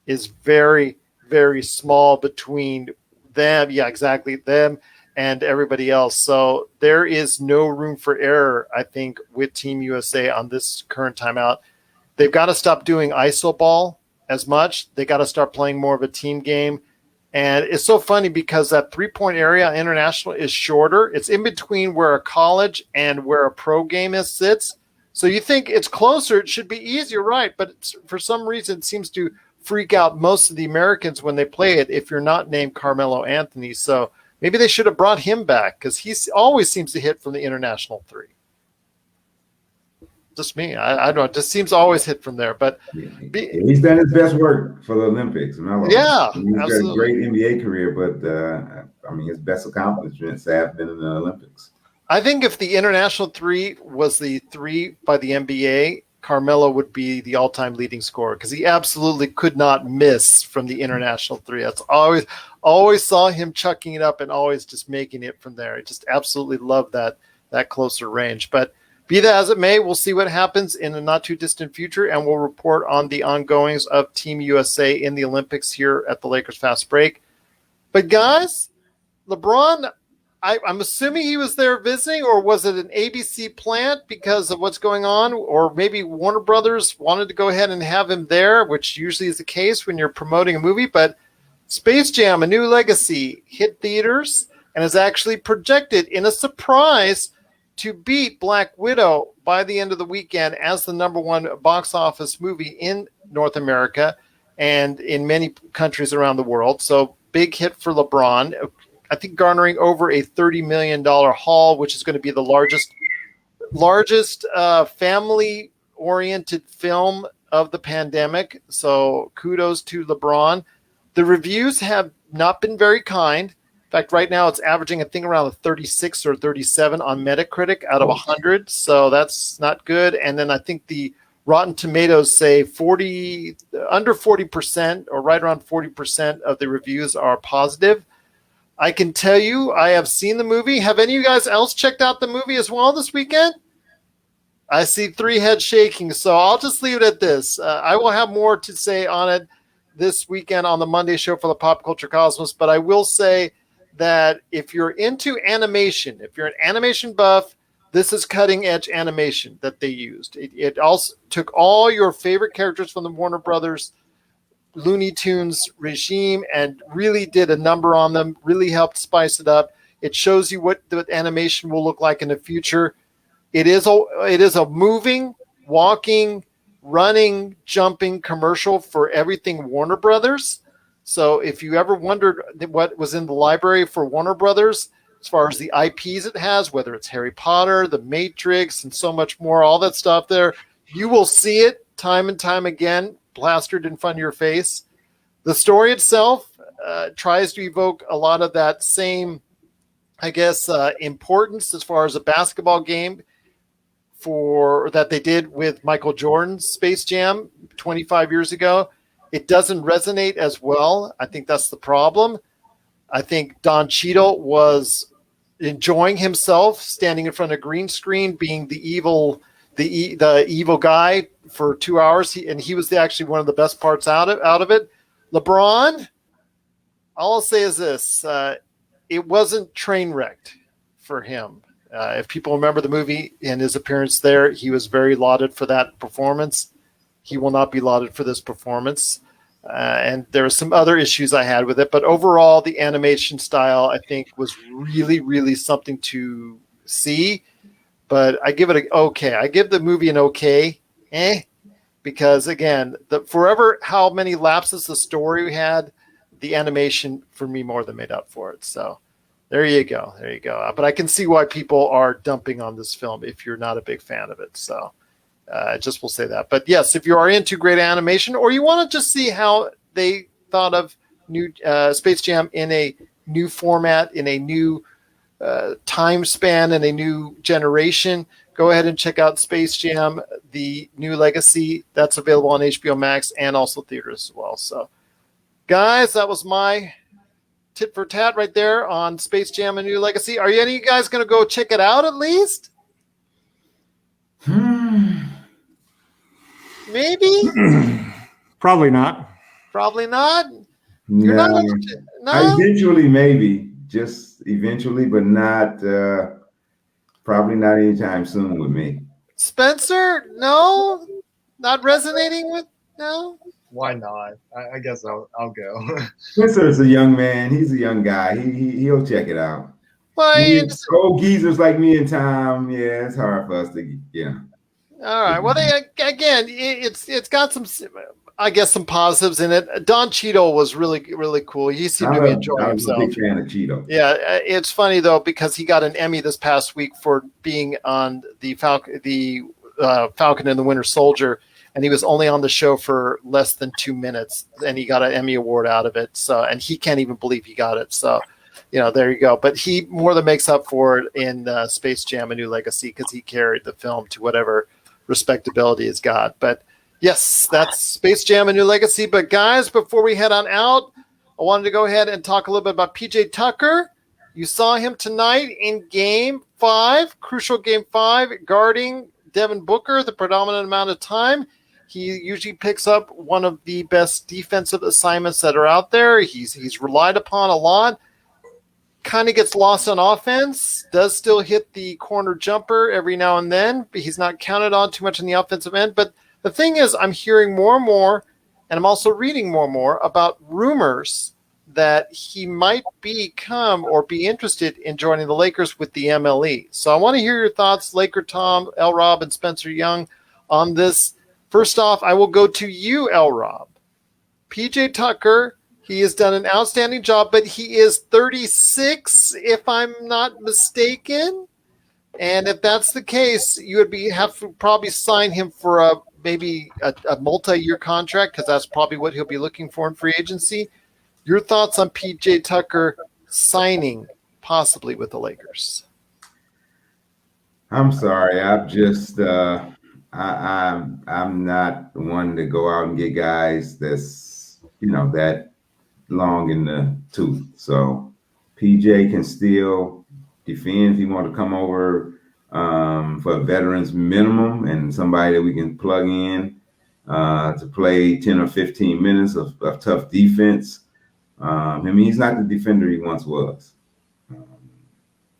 is very, very small between them. Yeah, exactly. Them and everybody else. So there is no room for error, I think, with Team USA on this current timeout. They've got to stop doing iso ball as much. They got to start playing more of a team game. And it's so funny because that 3-point area international is shorter. It's in between where a college and where a pro game sits. So you think it's closer. It should be easier, right? But for some reason, it seems to freak out most of the Americans when they play it if you're not named Carmelo Anthony. So maybe they should have brought him back because he always seems to hit from the international three. Just me. I don't know. It just seems to always hit from there. But he's done his best work for the Olympics. Yeah, he's got a great NBA career, but his best accomplishments have been in the Olympics. I think if the international three was the three by the NBA, Carmelo would be the all-time leading scorer because he absolutely could not miss from the international three. That's always saw him chucking it up and always just making it from there. I just absolutely love that closer range. But be that as it may, we'll see what happens in the not-too-distant future, and we'll report on the ongoings of Team USA in the Olympics here at the Lakers Fast Break. But, guys, LeBron, I'm assuming he was there visiting, or was it an ABC plant because of what's going on? Or maybe Warner Brothers wanted to go ahead and have him there, which usually is the case when you're promoting a movie. But Space Jam: A New Legacy hit theaters and is actually projected in a surprise to beat Black Widow by the end of the weekend as the #1 box office movie in North America and in many countries around the world. So big hit for LeBron. I think garnering over a $30 million haul, which is going to be the largest family-oriented film of the pandemic. So kudos to LeBron. The reviews have not been very kind. In fact, right now it's averaging, I think, around a 36 or 37 on Metacritic out of 100. So that's not good. And then I think the Rotten Tomatoes say under 40% or right around 40% of the reviews are positive. I can tell you, I have seen the movie. Have any of you guys else checked out the movie as well this weekend? I see 3 heads shaking, so I'll just leave it at this. I will have more to say on it this weekend on the Monday show for the Pop Culture Cosmos, but I will say that if you're into animation, if you're an animation buff, this is cutting edge animation that they used. It also took all your favorite characters from the Warner Brothers Looney Tunes regime and really did a number on them, really helped spice it up. It shows you what the animation will look like in the future. It is a moving, walking, running, jumping commercial for everything Warner Brothers. So if you ever wondered what was in the library for Warner Brothers, as far as the IPs it has, whether it's Harry Potter, The Matrix, and so much more, all that stuff there, you will see it time and time again, plastered in front of your face. The story itself tries to evoke a lot of that same, I guess, importance as far as a basketball game that they did with Michael Jordan's Space Jam 25 years ago. It doesn't resonate as well. I think that's the problem. I think Don Cheadle was enjoying himself standing in front of a green screen, being the evil guy for 2 hours, and he was actually one of the best parts out of it. LeBron, all I'll say is this: it wasn't train wrecked for him. If people remember the movie and his appearance there, he was very lauded for that performance. He will not be lauded for this performance. And there are some other issues I had with it, but overall, the animation style I think was really, really something to see. But I give it an okay. I give the movie an okay, because again, forever how many lapses the story had, the animation for me more than made up for it. So there you go. But I can see why people are dumping on this film if you're not a big fan of it. So just will say that. But yes, if you are into great animation or you want to just see how they thought of new Space Jam in a new format, in a new time span, in a new generation, go ahead and check out Space Jam, The New Legacy. That's available on HBO Max and also theaters as well. So, guys, that was my tit for tat right there on Space Jam: A New Legacy. Are any of you guys going to go check it out at least? Maybe? Probably not. Probably not? No. You're not no? Eventually, maybe. Just eventually, but not probably not anytime soon with me. Spencer? No? Not resonating with? No? Why not? I guess I'll go. Spencer's a young man. He's a young guy. He'll check it out. Well, Old geezers like me and Tom, yeah, it's hard for us to, yeah. All right. Well, it's got some, I guess, some positives in it. Don Cheadle was really, really cool. He seemed to be enjoying himself. I'm a big fan of Cheadle. Yeah, it's funny though because he got an Emmy this past week for being on the Falcon and the Winter Soldier, and he was only on the show for less than 2 minutes, and he got an Emmy award out of it. So, and he can't even believe he got it. So, there you go. But he more than makes up for it in Space Jam: A New Legacy because he carried the film to whatever respectability it's got. But yes, that's Space Jam: A New Legacy. But guys, before we head on out, I wanted to go ahead and talk a little bit about PJ Tucker. You saw him tonight in Game 5, crucial Game 5, guarding Devin Booker the predominant amount of time. He usually picks up one of the best defensive assignments that are out there. He's relied upon a lot. Kind of gets lost on offense, does still hit the corner jumper every now and then, but he's not counted on too much in the offensive end. But the thing is, I'm hearing more and more, and I'm also reading more and more about rumors that he might become or be interested in joining the Lakers with the MLE. So I want to hear your thoughts, LakerTom, LRob, and Spencer Young, on this. First off, I will go to you, LRob. PJ Tucker, he has done an outstanding job, but he is 36, if I'm not mistaken. And if that's the case, you would have to probably sign him for maybe a multi-year contract because that's probably what he'll be looking for in free agency. Your thoughts on PJ Tucker signing possibly with the Lakers? I'm sorry. I've just I'm not the one to go out and get guys that's that long in the tooth. So PJ can still defend if he want to come over for a veterans minimum and somebody that we can plug in to play 10 or 15 minutes of tough defense. I mean, he's not the defender he once was.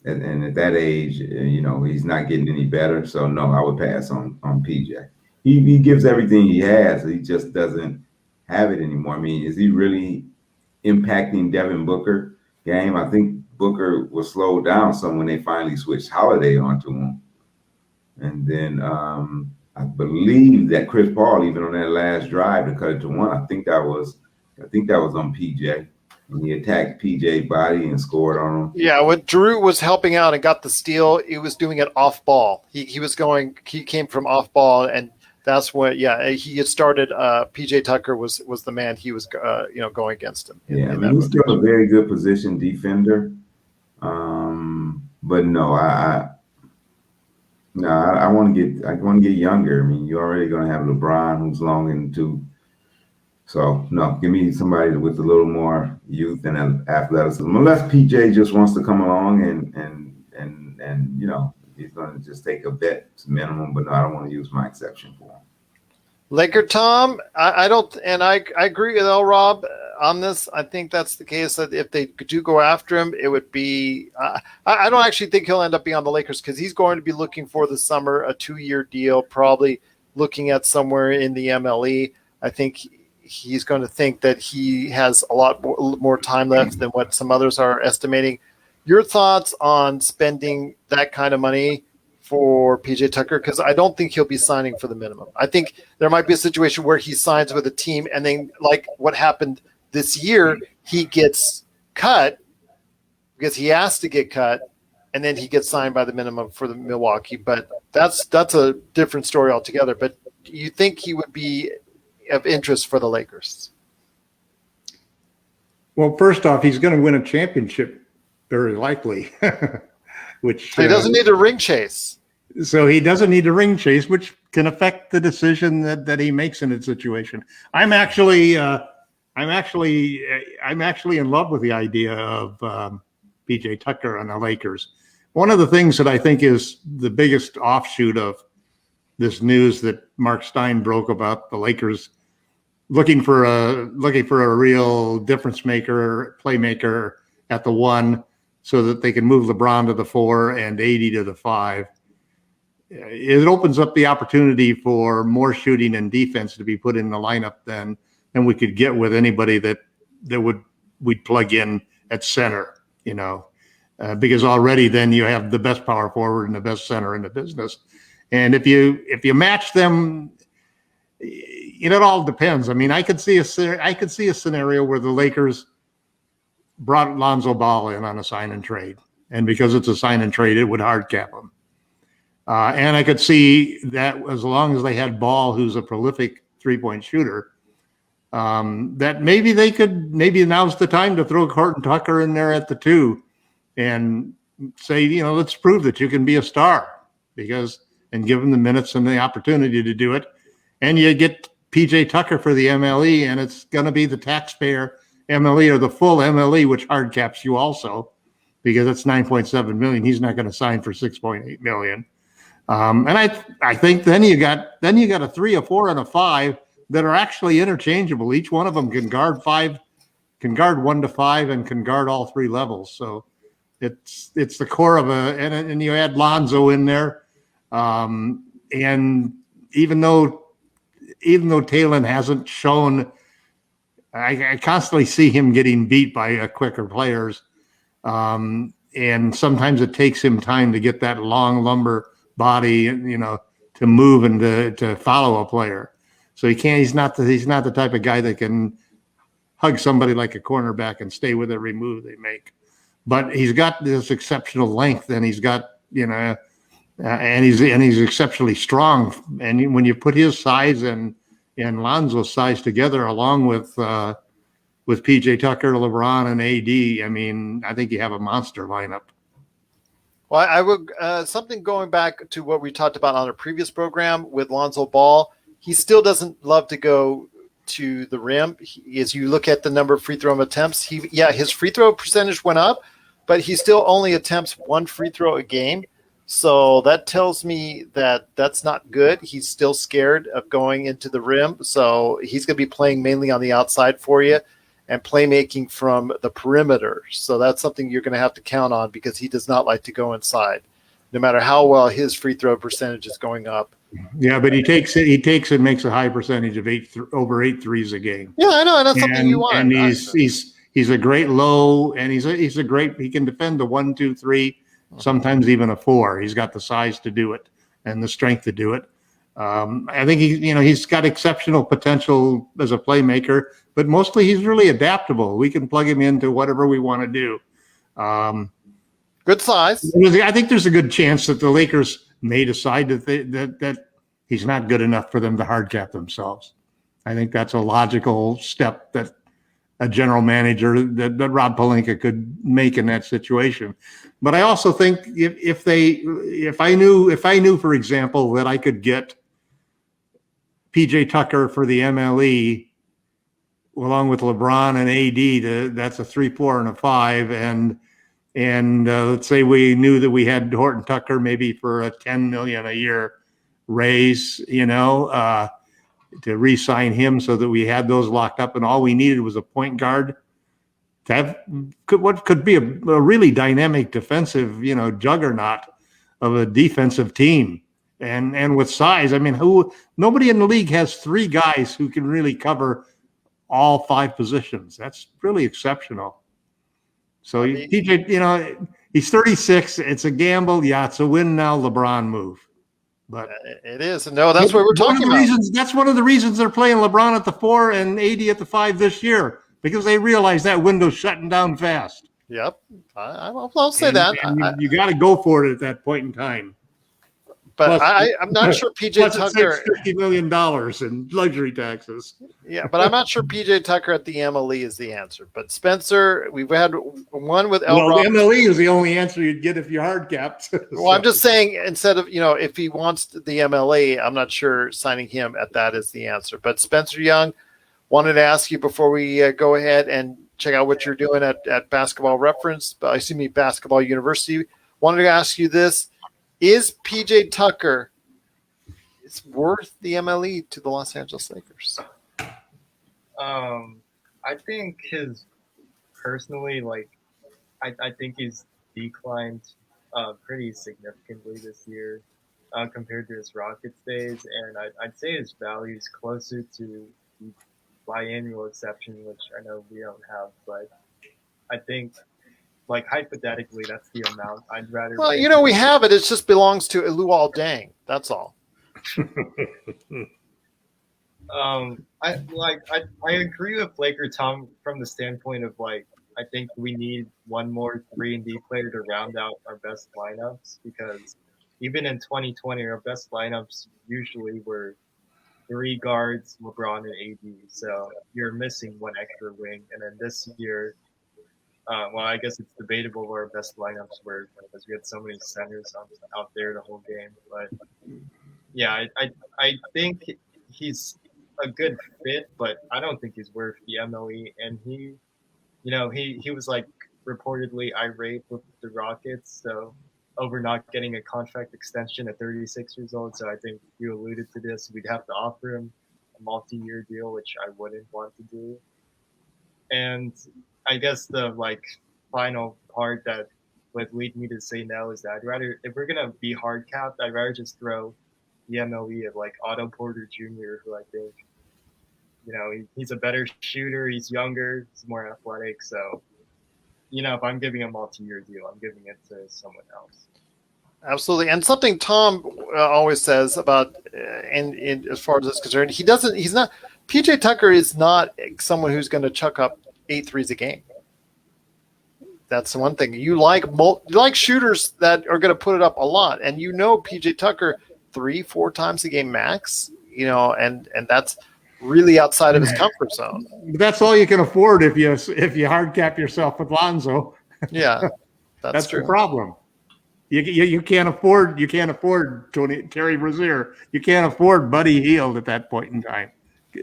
And at that age, he's not getting any better. So no, I would pass on PJ. He gives everything he has. He just doesn't have it anymore. I mean, is he really impacting Devin Booker game? I think Booker was slowed down some when they finally switched Holiday onto him. And then I believe that Chris Paul, even on that last drive to cut it to 1, I think that was on PJ. And he attacked PJ's body and scored on him. Yeah, when Drew was helping out and got the steal, he was doing it off ball. He came from off ball, and that's when he had started. PJ Tucker was the man he was going against him. He's still a very good position defender. But no, I want to get younger. I mean, you're already going to have LeBron, who's long in the tooth. So no, give me somebody with a little more youth and athleticism. Unless PJ just wants to come along and he's going to just take a vet minimum. But no, I don't want to use my exception for him. LakerTom, I don't, and I agree with LRob on this. I think that's the case, that if they do go after him, it would be. I don't actually think he'll end up being on the Lakers because he's going to be looking for the summer a 2-year deal, probably looking at somewhere in the MLE. I think he's going to think that he has a lot more time left than what some others are estimating. Your thoughts on spending that kind of money for PJ Tucker? Because I don't think he'll be signing for the minimum. I think there might be a situation where he signs with a team and then, like what happened this year, he gets cut because he has to get cut, and then he gets signed by the minimum for the Milwaukee. But that's a different story altogether. But do you think he would be of interest for the Lakers? Well, first off, he's going to win a championship, very likely. Which so he doesn't need a ring chase. So he doesn't need a ring chase, which can affect the decision that he makes in a situation. I'm actually in love with the idea of PJ Tucker on the Lakers. One of the things that I think is the biggest offshoot of this news that Mark Stein broke about the Lakers looking for a real difference maker, playmaker at the 1, so that they can move LeBron to the 4 and AD to the 5. It opens up the opportunity for more shooting and defense to be put in the lineup than we could get with anybody that we'd plug in at center, because already then you have the best power forward and the best center in the business. And if you match them, it all depends. I mean, I could see a scenario where the Lakers brought Lonzo Ball in on a sign and trade, and because it's a sign and trade, it would hard cap him. And I could see that as long as they had Ball, who's a prolific 3-point shooter, that maybe now's the time to throw Horton Tucker in there at the 2 and say, let's prove that you can be a star, and give him the minutes and the opportunity to do it. And you get PJ Tucker for the MLE, and it's going to be the taxpayer MLE or the full MLE, which hard caps you also, because it's $9.7 million. He's not going to sign for $6.8 million. And I think then you got a 3, a 4, and a 5 that are actually interchangeable. Each one of them can guard 1 to 5, and can guard all 3 levels. So it's the core of and you add Lonzo in there. And even though Talon hasn't shown, I constantly see him getting beat by quicker players. And sometimes it takes him time to get that long lumber body, to move and to follow a player. So he's not the type of guy that can hug somebody like a cornerback and stay with every move they make. But he's got this exceptional length, and he's got, and he's exceptionally strong. And when you put his size and Lonzo's size together, along with with PJ Tucker, LeBron, and AD, I mean, I think you have a monster lineup. Well, I would something going back to what we talked about on a previous program with Lonzo Ball. He still doesn't love to go to the rim. As you look at the number of free throw attempts, his free throw percentage went up, but he still only attempts one free throw a game. So that tells me that that's not good. He's still scared of going into the rim. So he's going to be playing mainly on the outside for you and playmaking from the perimeter. So that's something you're going to have to count on because he does not like to go inside, no matter how well his free throw percentage is going up. Yeah, but he takes and makes a high percentage of over 8 threes a game. Yeah, I know, and that's something you want. And he's a great low, and he's a great. He can defend the 1, 2, 3, sometimes even a 4. He's got the size to do it and the strength to do it. I think he's got exceptional potential as a playmaker, but mostly he's really adaptable. We can plug him into whatever we want to do. Good size. I think there's a good chance that the Lakers may decide that he's not good enough for them to hard cap themselves. I think that's a logical step that a general manager that Rob Pelinka could make in that situation. But I also think if I knew, for example, that I could get PJ Tucker for the MLE along with LeBron and AD, that's a 3, 4, and a 5, and let's say we knew that we had Horton Tucker maybe for a $10 million a year raise, to re-sign him so that we had those locked up, and all we needed was a point guard to have what could be a really dynamic defensive, juggernaut of a defensive team, and with size. I mean, nobody in the league has 3 guys who can really cover all 5 positions. That's really exceptional. So PJ, he's 36. It's a gamble. Yeah, it's a win now, LeBron move. But it is. No, that's what we're talking about. That's one of the reasons they're playing LeBron at the 4 and AD at the 5 this year, because they realize that window's shutting down fast. Yep, I'll say that. And you got to go for it at that point in time. But I'm not sure PJ Tucker $50 million in luxury taxes. Yeah, but I'm not sure PJ Tucker at the MLE is the answer. But Spencer, we've had one with LRob. Well, the MLE is the only answer you'd get if you hard capped. Well, I'm just saying, instead of if he wants the MLE, I'm not sure signing him at that is the answer. But Spencer Young, wanted to ask you before we go ahead and check out what you're doing at Basketball Reference, Basketball University. Wanted to ask you this. Is PJ Tucker worth the MLE to the Los Angeles Lakers? I think personally, I think he's declined pretty significantly this year compared to his Rockets days, and I'd say his value is closer to the biannual exception, which I know we don't have, but I think hypothetically, that's the amount I'd rather. Well, we have it. It just belongs to Luol Deng. That's all. I agree with LakerTom from the standpoint of I think we need one more 3-and-D player to round out our best lineups, because even in 2020, our best lineups usually were 3 guards, LeBron and AD. So you're missing one extra wing, and then this year. I guess it's debatable where our best lineups were, because we had so many centers out there the whole game. But yeah, I think he's a good fit, but I don't think he's worth the MLE. And he was reportedly irate with the Rockets, so over not getting a contract extension at 36 years old. So I think you alluded to this. We'd have to offer him a multi-year deal, which I wouldn't want to do. And I guess the final part that would lead me to say no is that I'd rather, if we're gonna be hard capped, I'd rather just throw the MLE at Otto Porter Jr., who I think, he's a better shooter, he's younger, he's more athletic. So, if I'm giving a multi-year deal, I'm giving it to someone else. Absolutely, and something Tom always says about, and as far as this is concerned, he's not. PJ Tucker is not someone who's going to chuck up 8 threes a game. That's the one thing. You like shooters that are going to put it up a lot, and PJ Tucker 3-4 times a game max. And that's really outside of his comfort zone. That's all you can afford if you hard cap yourself with Lonzo. Yeah, That's true. the problem. You can't afford Terry Rozier. You can't afford Buddy Hield at that point in time.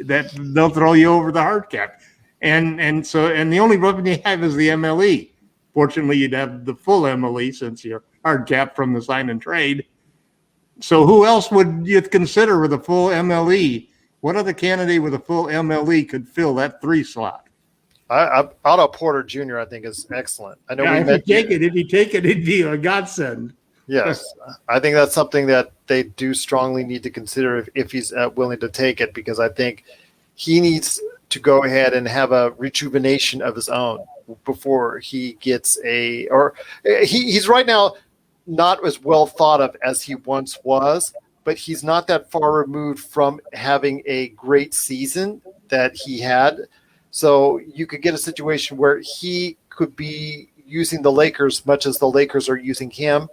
That they'll throw you over the hard cap, and the only weapon you have is the MLE. Fortunately, you'd have the full MLE since you're hard cap from the sign and trade. So who else would you consider with a full MLE? What other candidate with a full MLE could fill that 3 slot? Otto Porter Jr. I think is excellent. I know if you take it, it'd be a godsend. Yes, I think that's something that they do strongly need to consider if he's willing to take it, because I think he needs to go ahead and have a rejuvenation of his own before he gets he's right now not as well thought of as he once was, but he's not that far removed from having a great season that he had. So you could get a situation where he could be using the Lakers much as the Lakers are using him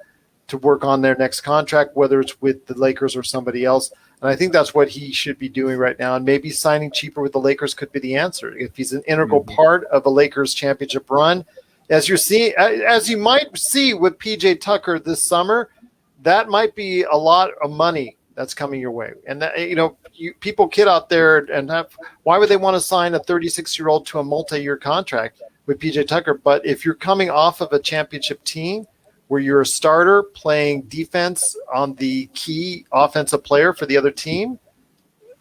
to work on their next contract, whether it's with the Lakers or somebody else. And I think that's what he should be doing right now. And maybe signing cheaper with the Lakers could be the answer. If he's an integral part of a Lakers championship run, as you might see with PJ Tucker this summer, that might be a lot of money that's coming your way. And that, people kid out there and why would they want to sign a 36-year-old to a multi-year contract with PJ Tucker? But if you're coming off of a championship team where you're a starter playing defense on the key offensive player for the other team,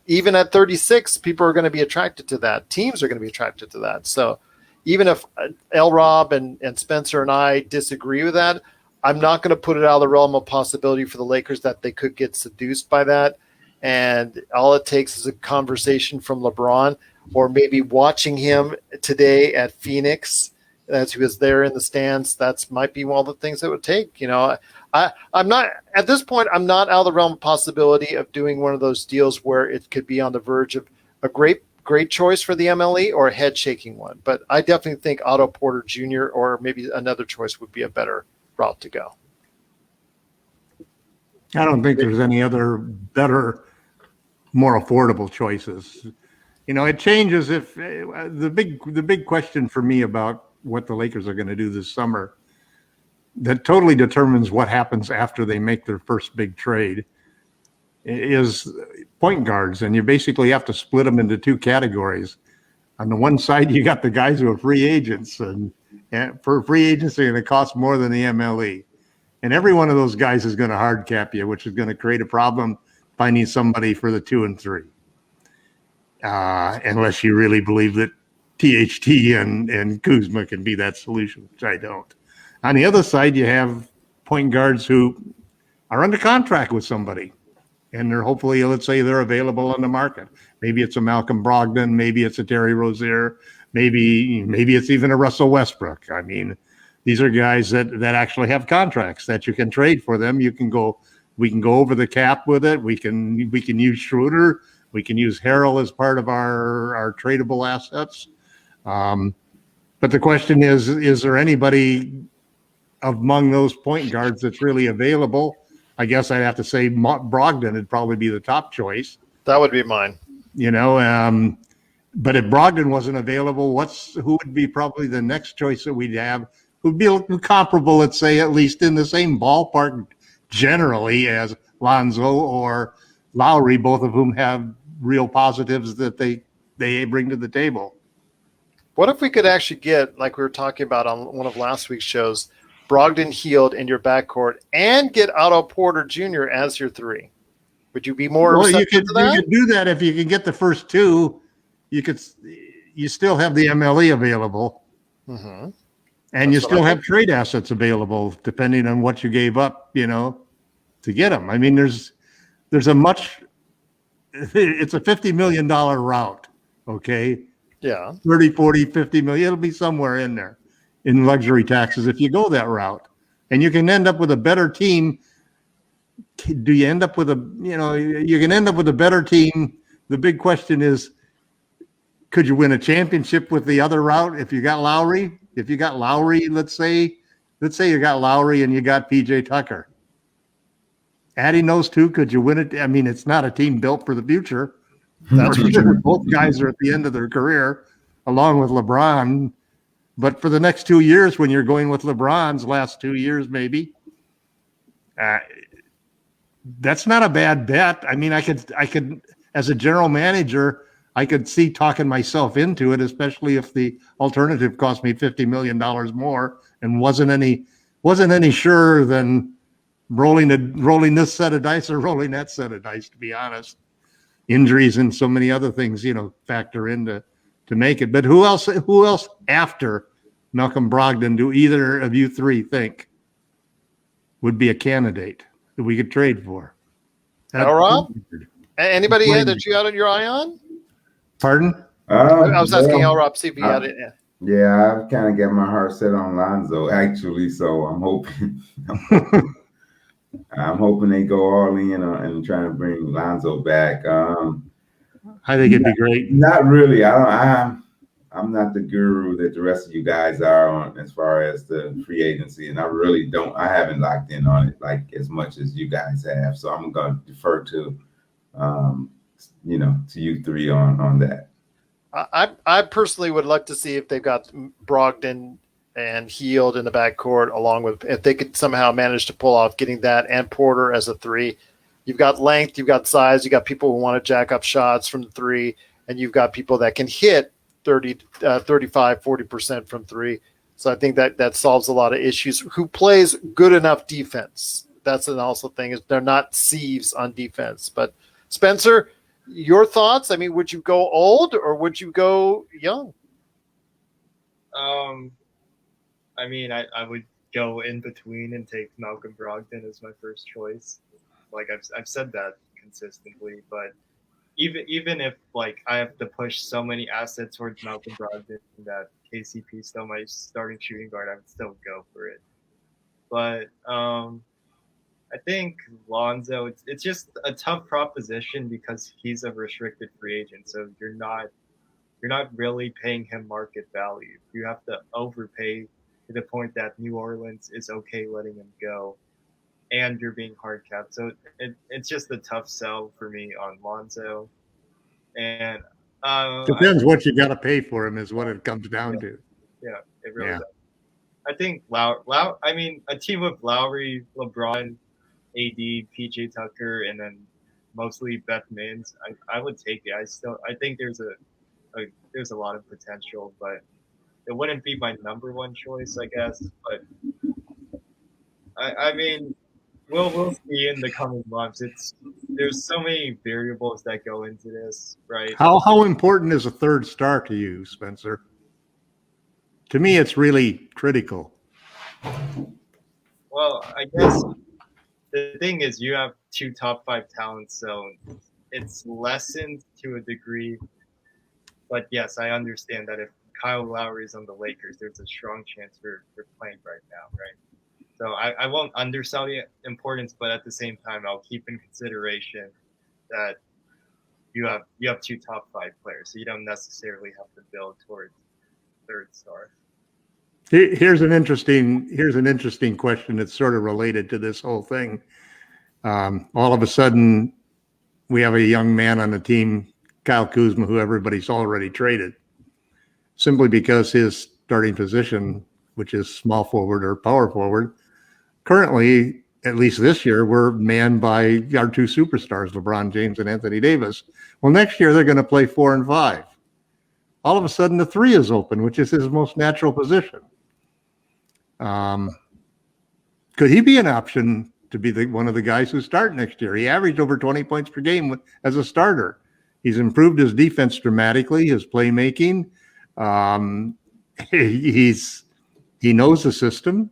even at 36, people are going to be attracted to that. Teams are going to be attracted to that. So even if LRob and Spencer and I disagree with that, I'm not going to put it out of the realm of possibility for the Lakers that they could get seduced by that. And all it takes is a conversation from LeBron, or maybe watching him today at Phoenix as he was there in the stands. That might be one of the things that would take. I'm not at this point. I'm not out of the realm of possibility of doing one of those deals where it could be on the verge of a great choice for the MLE or a head shaking one. But I definitely think Otto Porter Jr. or maybe another choice would be a better route to go. I don't think there's any other better, more affordable choices. It changes if the big question for me about what the Lakers are going to do this summer that totally determines what happens after they make their first big trade is point guards. And you basically have to split them into 2 categories. On the one side, you got the guys who are free agents, and for free agency, and it costs more than the MLE. And every one of those guys is going to hard cap you, which is going to create a problem finding somebody for the 2 and 3. Unless you really believe that THT and Kuzma can be that solution, which I don't. On the other side, you have point guards who are under contract with somebody, and they're hopefully, let's say, they're available on the market. Maybe it's a Malcolm Brogdon, maybe it's a Terry Rozier, maybe it's even a Russell Westbrook. I mean, these are guys that actually have contracts that you can trade for them. We can go over the cap with it. We can use Schroeder. We can use Harrell as part of our tradable assets. But the question is there anybody among those point guards that's really available? I guess I'd have to say Brogdon would probably be the top choice. That would be mine. But if Brogdon wasn't available, who would be probably the next choice that we'd have? Who'd be comparable, let's say, at least in the same ballpark generally as Lonzo or Lowry, both of whom have real positives that they bring to the table. What if we could actually get, like we were talking about on one of last week's shows, Brogdon, Hield in your backcourt, and get Otto Porter Jr. as your 3? Would you be more receptive to that? You could do that if you can get the first 2. You still have the MLE available, and you still have trade assets available depending on what you gave up, to get them. I mean, it's a $50 million route, okay? Yeah. 30, 40, 50 million. It'll be somewhere in there in luxury taxes if you go that route. And you can end up with a better team. Do you end up with you can end up with a better team. The big question is, could you win a championship with the other route if you got Lowry? If you got Lowry, let's say you got Lowry and you got PJ Tucker. Adding those 2, could you win it? I mean, it's not a team built for the future, That's for sure. Both guys are at the end of their career, along with LeBron. But for the next 2 years, when you're going with LeBron's last 2 years, maybe, that's not a bad bet. I mean, I could, as a general manager, I could see talking myself into it, especially if the alternative cost me $50 million more and wasn't any surer than rolling this set of dice or rolling that set of dice, to be honest. Injuries and so many other things, factor into to make it. But who else after Malcolm Brogdon do either of you three think would be a candidate that we could trade for? LRob? Anybody that you had your eye on? Pardon? I was asking LRob, see if he had it. Yeah, I've kind of got my heart set on Lonzo, actually. So I'm hoping they go all in and trying to bring Lonzo back. I think it'd be great. Not really. I'm not the guru that the rest of you guys are on as far as the free agency, and I haven't locked in on it like as much as you guys have. So I'm going to defer to, to you three on that. I personally would like to see if they've got Brogdon and Hield in the backcourt, along with if they could somehow manage to pull off getting that and Porter as a three. You've got length, you've got size, you got people who want to jack up shots from the three, and you've got people that can hit 35, 40% from three. So I think that solves a lot of issues. Who plays good enough defense? That's an also thing, is they're not sieves on defense. But Spencer, your thoughts? I mean, would you go old or would you go young? I mean, I would go in between and take Malcolm Brogdon as my first choice. Like I've said that consistently, but even if like I have to push so many assets towards Malcolm Brogdon that KCP still my starting shooting guard, I would still go for it. But I think Lonzo, it's just a tough proposition because he's a restricted free agent. So you're not really paying him market value. You have to overpay to the point that New Orleans is okay letting him go, and you're being hard capped. So it's just a tough sell for me on Lonzo. And depends what you got to pay for him is what it comes down to. Yeah, it really does. I think I mean, a team with Lowry, LeBron, AD, PJ Tucker, and then mostly Beth Mins, I would take it. I think there's a lot of potential, but it wouldn't be my number one choice, I guess. But I mean, we'll see in the coming months. There's so many variables that go into this, right? How important is a third star to you, Spencer? To me, it's really critical. Well, I guess the thing is you have 2 top 5 talents, so it's lessened to a degree. But yes, I understand that if Kyle Lowry is on the Lakers, there's a strong chance for playing right now, right? So I won't undersell the importance, but at the same time, I'll keep in consideration that you have 2 top 5 players, so you don't necessarily have to build towards third star. Here's an interesting question that's sort of related to this whole thing. All of a sudden, we have a young man on the team, Kyle Kuzma, who everybody's already traded, simply because his starting position, which is small forward or power forward, currently, at least this year, we're manned by our 2 superstars, LeBron James and Anthony Davis. Well, next year they're going to play 4 and 5. All of a sudden, the 3 is open, which is his most natural position. Could he be an option to be one of the guys who start next year? He averaged over 20 points per game as a starter. He's improved his defense dramatically, his playmaking. He knows the system.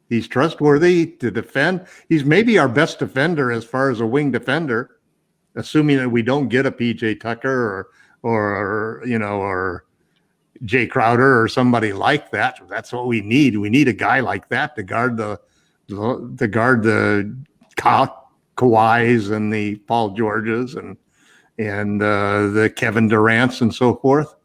He's trustworthy to defend. He's maybe our best defender as far as a wing defender, assuming that we don't get a PJ Tucker or Jay Crowder or somebody like that. That's what we need. We need a guy like that to guard the Kawhis and the Paul Georges and the Kevin Durants and so forth.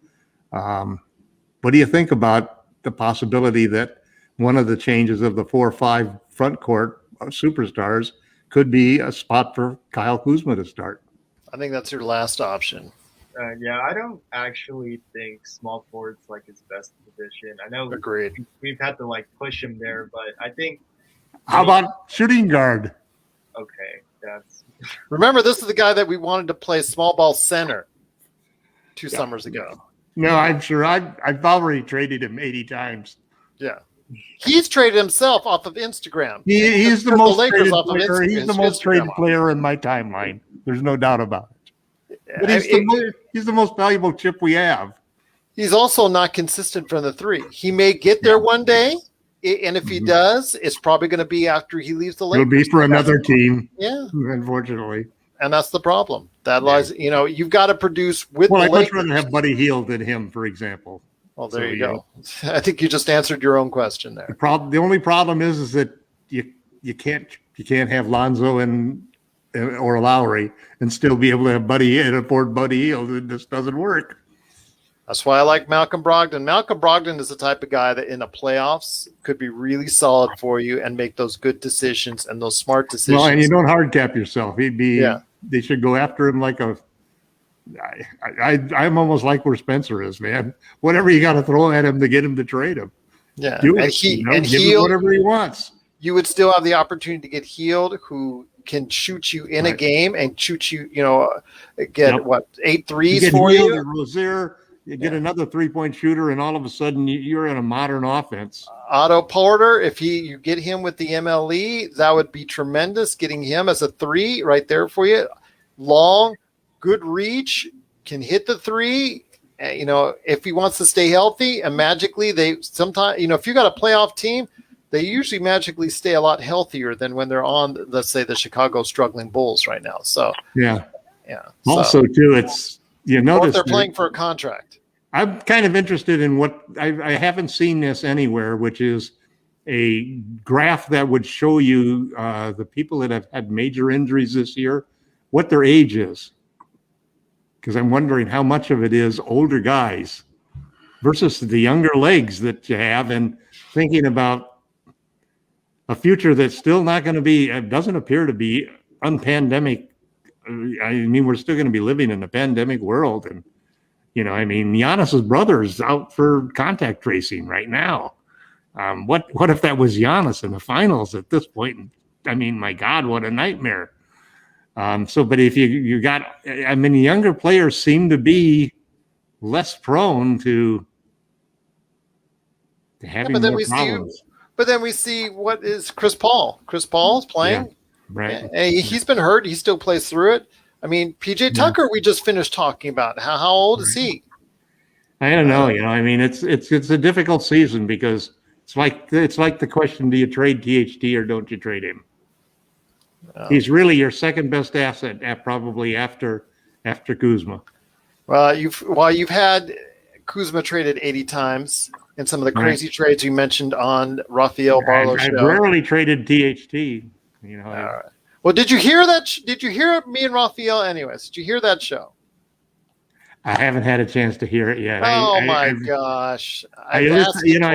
What do you think about the possibility that one of the changes of the 4 or 5 front court superstars could be a spot for Kyle Kuzma to start? I think that's your last option. Yeah, I don't actually think small forward's like his best position. I know Agreed. we've had to like push him there, but I think How about shooting guard? okay, that's Remember, this is the guy that we wanted to play small ball center 2 summers ago. No, I'm sure I've already traded him 80 times. Yeah. He's traded himself off of Instagram. He's the most traded player. He's the most Instagram traded player in my timeline. There's no doubt about it. But he's the most valuable chip we have. He's also not consistent from the 3. He may get there one day, and if he does, it's probably going to be after he leaves the Lakers. It'll be for another team. Yeah, unfortunately. And that's the problem. That lies. You've got to produce with. Well, the I'd much Lakers. rather have Buddy Hield than him, for example. Well, there you go. I think you just answered your own question there. The only problem is that you can't have Lonzo or Lowry and still be able to have Buddy and afford Buddy Hield. It just doesn't work. That's why I like Malcolm Brogdon. Malcolm Brogdon is the type of guy that in the playoffs could be really solid for you and make those good decisions and those smart decisions. Well, and you don't hard cap yourself. They should go after him like I'm almost like where Spencer is, man. Whatever you got to throw at him to get him to trade him. Yeah, do and it. Give him whatever he wants. You would still have the opportunity to get Hield, who can shoot you in a game and shoot you. Get 8 threes for you. Rozier, you get another 3-point shooter, and all of a sudden you're in a modern offense. Otto Porter, if you get him with the MLE, that would be tremendous. Getting him as a 3 right there for you, long. Good reach, can hit the 3. If he wants to stay healthy, and magically they sometimes, if you got a playoff team, they usually magically stay a lot healthier than when they're on, let's say, the Chicago struggling Bulls right now. So yeah. Also, too, it's notice they're playing for a contract. I'm kind of interested in what I haven't seen this anywhere, which is a graph that would show you the people that have had major injuries this year, what their age is. Because I'm wondering how much of it is older guys versus the younger legs that you have, and thinking about a future that's still not going to be, doesn't appear to be unpandemic. I mean, we're still going to be living in a pandemic world. And, Giannis's brother is out for contact tracing right now. What if that was Giannis in the finals at this point? I mean, my God, what a nightmare. But if you got, younger players seem to be less prone to having more problems. But then we see what is Chris Paul. Chris Paul's playing. Yeah, right. He's been hurt. He still plays through it. I mean, PJ Tucker, we just finished talking about. How old is he? I don't know. It's a difficult season because it's like the question: do you trade THT or don't you trade him? He's really your second best asset, probably after Kuzma. Well, you've had Kuzma traded 80 times in some of the crazy trades you mentioned on Rafael Barlow's show. I've rarely traded THT. Well, did you hear that? Did you hear me and Rafael? Anyways, did you hear that show? I haven't had a chance to hear it yet. Oh my gosh! I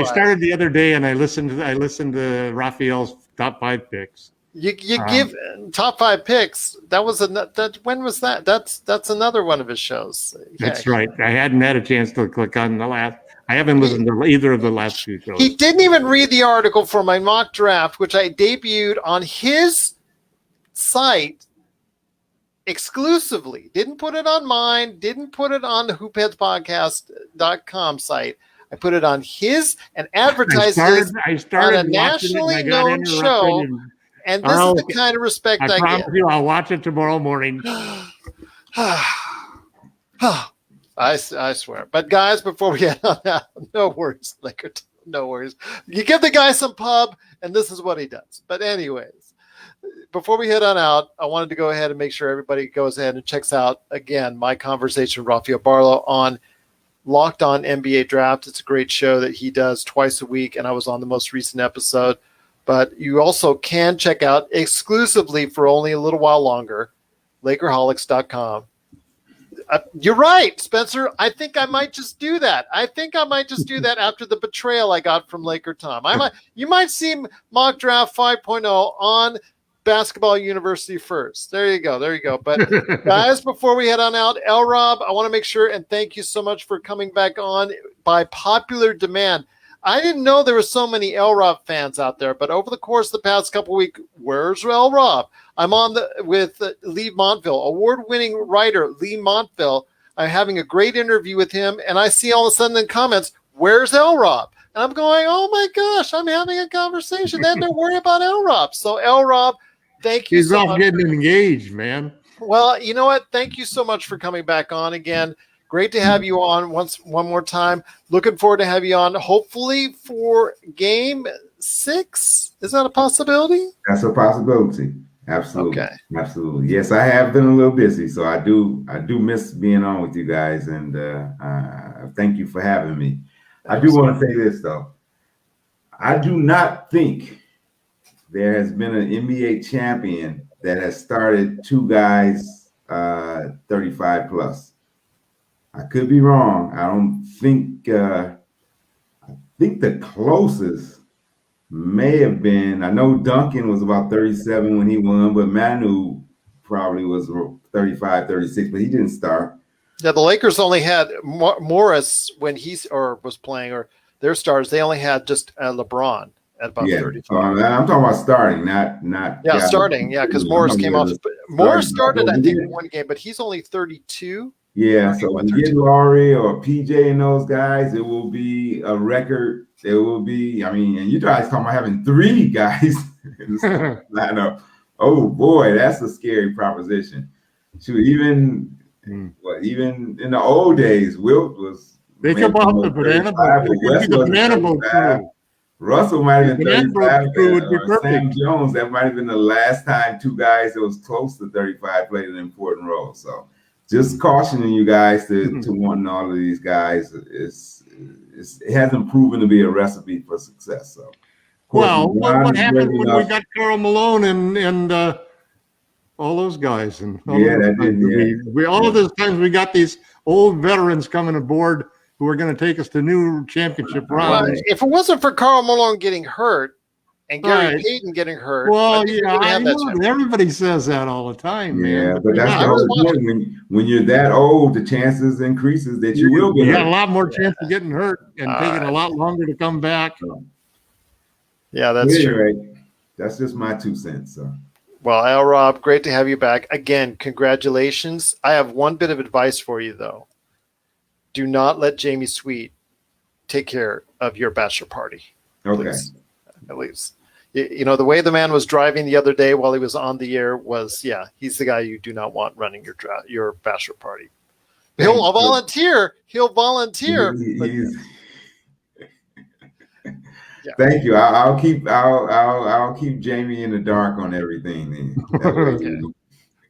started the other day and I listened to Rafael's top 5 picks. You give top 5 picks. When was that? That's another one of his shows. That's right. I hadn't had a chance to click on the last. I haven't listened to either of the last 2 shows. He didn't even read the article for my mock draft, which I debuted on his site exclusively. Didn't put it on mine. Didn't put it on the hoopheadspodcast.com site. I put it on his and advertised it on a nationally known show. And this is the kind of respect I promise get. You, I'll watch it tomorrow morning. I swear. But guys, before we head on out, no worries, LakerTom, no worries. You give the guy some pub, and this is what he does. But anyways, before we head on out, I wanted to go ahead and make sure everybody goes ahead and checks out, again, my conversation with Rafael Barlow on Locked On NBA Draft. It's a great show that he does twice a week, and I was on the most recent episode. But you also can check out exclusively for only a little while longer, Lakerholics.com. You're right, Spencer. I think I might just do that. After the betrayal I got from LakerTom. You might see Mock Draft 5.0 on Basketball University first. There you go. There you go. But guys, before we head on out, LRob, I want to make sure and thank you so much for coming back on by popular demand. I didn't know there were so many LRob fans out there, but over the course of the past couple of weeks, where's LRob? I'm on with Lee Montville, award-winning writer Lee Montville. I'm having a great interview with him, and I see all of a sudden in comments, where's LRob? And I'm going, oh my gosh, I'm having a conversation. Then don't worry about LRob. So LRob, thank you so much. He's off getting engaged, man. Well, you know what? Thank you so much for coming back on again. Great to have you on one more time. Looking forward to have you on, hopefully for Game 6. Is that a possibility? That's a possibility. Absolutely. Okay. Absolutely. Yes, I have been a little busy, so I do miss being on with you guys, and thank you for having me. I do want to say this though. I do not think there has been an NBA champion that has started two guys 35 plus. I could be wrong. I don't think. I think the closest may have been. I know Duncan was about 37 when he won, but Manu probably was 35, 36, but he didn't start. Yeah, the Lakers only had Morris when was playing, or their stars. They only had just LeBron at about 35. So I'm talking about starting, not. Yeah, starting. Yeah, because Morris came off. Morris started, I think, one game, but he's only 32. Yeah, so when you get Laurie or PJ and those guys, it will be a record. It will be, I mean, and you guys talking about having 3 guys in the lineup. Oh boy, that's a scary proposition. Shoot, even in the old days, Wilt was. They come off the banana boat. Russell might have been 35. Or Sam Jones, that might have been the last time 2 guys that was close to 35 played an important role. So just cautioning you guys to wanting all of these guys it hasn't proven to be a recipe for success. So, well, what happened when we got Karl Malone and all those guys and all of those times we got these old veterans coming aboard who are going to take us to new championship rounds. Well, if it wasn't for Karl Malone getting hurt and Gary Payton getting hurt, well, I know everybody says that all the time, man. Yeah, but that's the whole point. When you're that old, the chances increases that you will get hurt. You got a lot more chance of getting hurt and taking a lot longer to come back. Yeah, that's true. That's just my 2 cents. So. Well, LRob, great to have you back. Again, congratulations. I have one bit of advice for you, though. Do not let Jamie Sweet take care of your bachelor party. Okay. Please. At least. You know, the way the man was driving the other day while he was on the air was, he's the guy you do not want running your bachelor party. He'll volunteer. Thank you. I'll keep Jamie in the dark on everything then.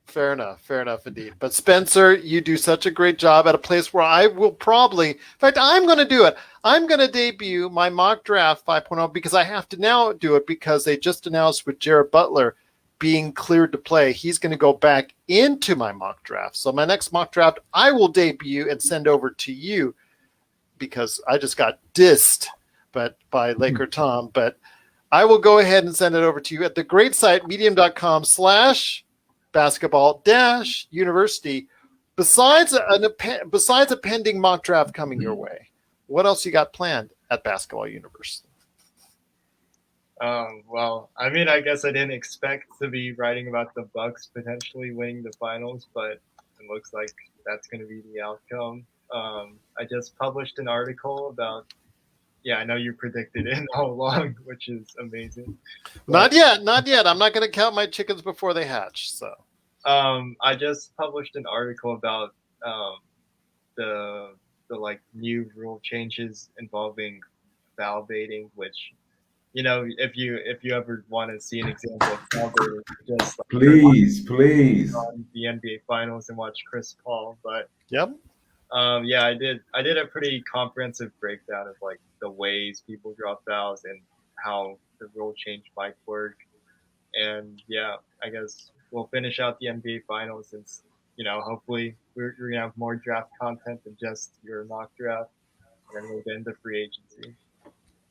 Fair enough indeed. But Spencer, you do such a great job at a place where I will probably, in fact, I'm going to do it. I'm going to debut my mock draft 5.0 because I have to now do it because they just announced with Jared Butler being cleared to play. He's going to go back into my mock draft. So my next mock draft, I will debut and send over to you because I just got dissed by LakerTom. But I will go ahead and send it over to you at the great site, medium.com/basketball-university. Besides a pending mock draft coming your way, what else you got planned at Basketball University? Well, I mean, I guess I didn't expect to be writing about the Bucks potentially winning the finals, but it looks like that's going to be the outcome. I just published an article about. Yeah, I know you predicted it all along, which is amazing. Not yet. I'm not going to count my chickens before they hatch. So, I just published an article about the like new rule changes involving foul baiting, which, you know, if you ever want to see an example of foul baiting, just like please on the NBA Finals and watch Chris Paul. But yep. Yeah, I did a pretty comprehensive breakdown of like the ways people draw fouls and how the rule change might work. And yeah, I guess we'll finish out the NBA Finals since, you know, hopefully we're going to have more draft content than just your mock draft. And then we'll get into free agency.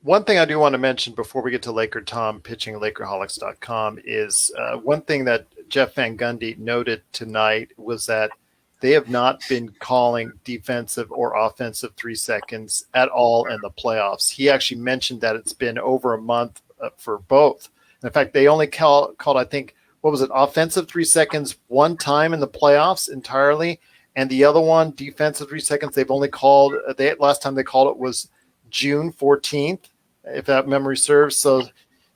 One thing I do want to mention before we get to LakerTom pitching LakerHolics.com is one thing that Jeff Van Gundy noted tonight was that they have not been calling defensive or offensive 3 seconds at all in the playoffs. He actually mentioned that it's been over a month for both. In fact, they only called, I think, what was it, offensive 3 seconds one time in the playoffs entirely, and the other one, defensive 3 seconds, they've only called. Last time they called it was June 14th, if that memory serves. So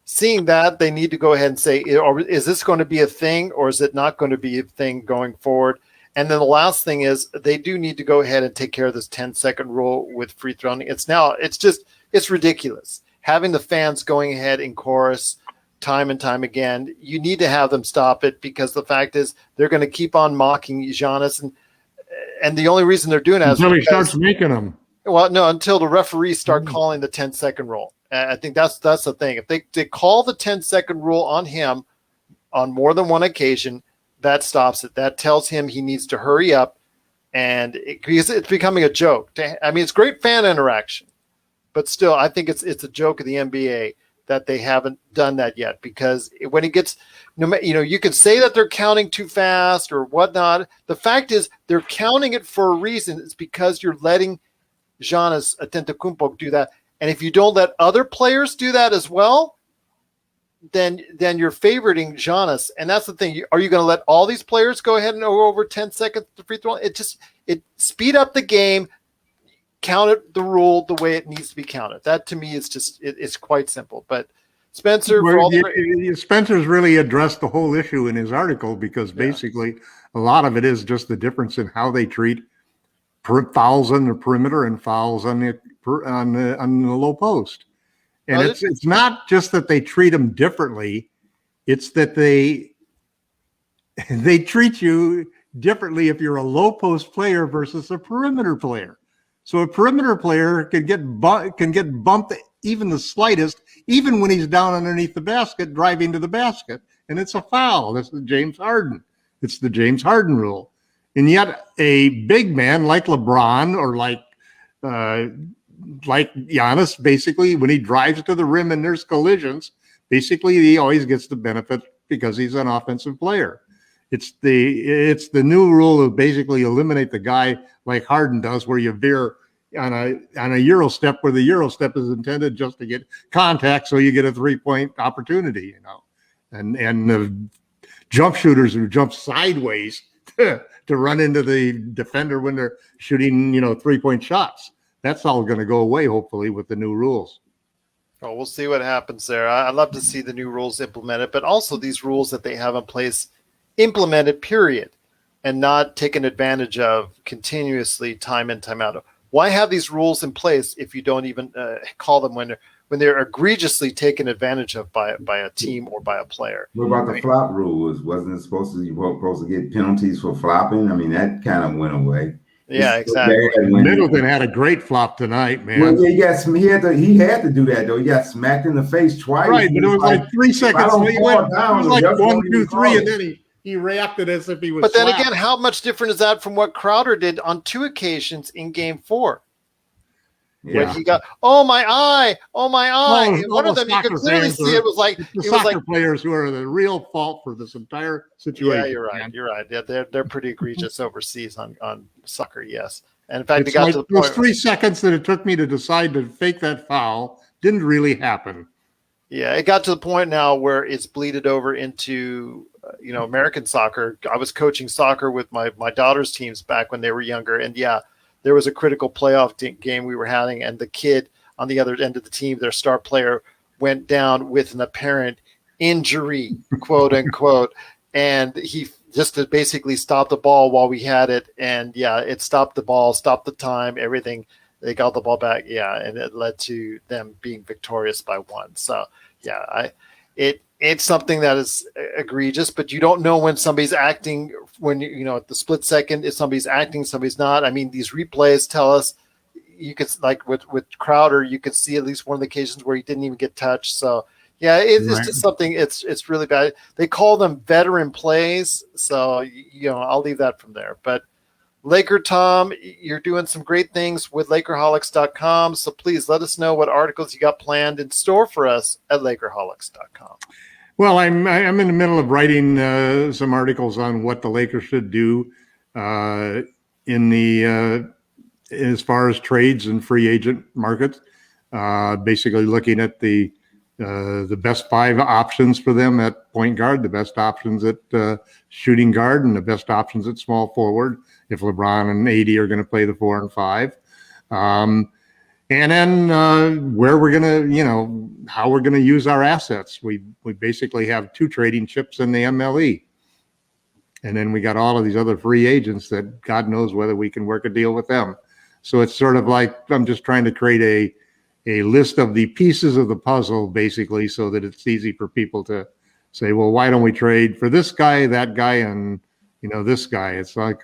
seeing that, they need to go ahead and say, is this going to be a thing or is it not going to be a thing going forward? And then the last thing is they do need to go ahead and take care of this 10-second rule with free throwing. It's ridiculous. Having the fans going ahead in chorus time and time again, you need to have them stop it because the fact is they're going to keep on mocking Giannis. And the only reason they're doing that is until he starts making them. Well, no, until the referees start calling the 10-second rule. I think that's the thing. If they call the 10-second rule on him on more than one occasion, that stops it. That tells him he needs to hurry up, and because it's becoming a joke. I mean, it's great fan interaction, but still, I think it's a joke of the NBA that they haven't done that yet. Because when it gets, you can say that they're counting too fast or whatnot. The fact is, they're counting it for a reason. It's because you're letting Giannis Antetokounmpo do that, and if you don't let other players do that as well, then you're favoriting Giannis, and that's the thing. Are you going to let all these players go ahead and go over 10 seconds to free throw? It speed up the game, count it the rule the way it needs to be counted. That to me is just it's quite simple. But Spencer, Spencer's really addressed the whole issue in his article because basically a lot of it is just the difference in how they treat fouls on the perimeter and fouls on the low post. And it's not just that they treat them differently; it's that they treat you differently if you're a low post player versus a perimeter player. So a perimeter player can get bumped even the slightest, even when he's down underneath the basket, driving to the basket, and it's a foul. That's the James Harden. It's the James Harden rule. And yet, a big man like LeBron or like Giannis, basically, when he drives to the rim and there's collisions, basically he always gets the benefit because he's an offensive player. It's the new rule of basically eliminate the guy like Harden does, where you veer on a Euro step, where the Euro step is intended just to get contact, so you get a 3-point opportunity, and the jump shooters who jump sideways to run into the defender when they're shooting, 3-point shots. That's all going to go away, hopefully, with the new rules. Oh, we'll see what happens there. I'd love to see the new rules implemented, but also these rules that they have in place implemented, period, and not taken advantage of continuously time in, time out. Why have these rules in place if you don't even call them when they're egregiously taken advantage of by a team or by a player? What about the flop rules? Wasn't it supposed to get penalties for flopping? I mean, that kind of went away. Yeah, exactly. Middleton had a great flop tonight, man. Well, yeah, he had to do that though. He got smacked in the face twice. Right, but it was like 3 seconds. It was like 1, 2, 3, and then he reacted as if he was. But then slapped. again, how much different is that from what Crowder did on 2 occasions in Game 4? Yeah. When he got, oh my eye. One of them, you could clearly see it was like the soccer players who are the real fault for this entire situation. Yeah, you're right. Man. You're right. Yeah, they're pretty egregious overseas on soccer. Yes, and in fact, it's it got like to the point. Those 3 seconds that it took me to decide to fake that foul didn't really happen. Yeah, it got to the point now where it's bleeded over into American soccer. I was coaching soccer with my daughter's teams back when they were younger, and there was a critical playoff game we were having, and the kid on the other end of the team, their star player, went down with an apparent injury, quote unquote, and he just to basically stop the ball while we had it, and it stopped the ball, stopped the time, everything. They got the ball back, and it led to them being victorious by 1. So, it's something that is egregious, but you don't know when somebody's acting, when at the split second, if somebody's acting, somebody's not. I mean, these replays tell us, you could, like with Crowder, you could see at least one of the occasions where he didn't even get touched. So it's just something, it's really bad. They call them veteran plays. So, I'll leave that from there, but LakerTom, you're doing some great things with LakerHolics.com. So please let us know what articles you got planned in store for us at LakerHolics.com. Well, I'm in the middle of writing some articles on what the Lakers should do in the as far as trades and free agent markets. Basically, looking at the best 5 options for them at point guard, the best options at shooting guard, and the best options at small forward. If LeBron and AD are going to play the 4 and 5. And then where we're going to, how we're going to use our assets. We basically have 2 trading chips in the MLE. And then we got all of these other free agents that God knows whether we can work a deal with them. So it's sort of like I'm just trying to create a list of the pieces of the puzzle, basically, so that it's easy for people to say, well, why don't we trade for this guy, that guy, and, this guy? It's like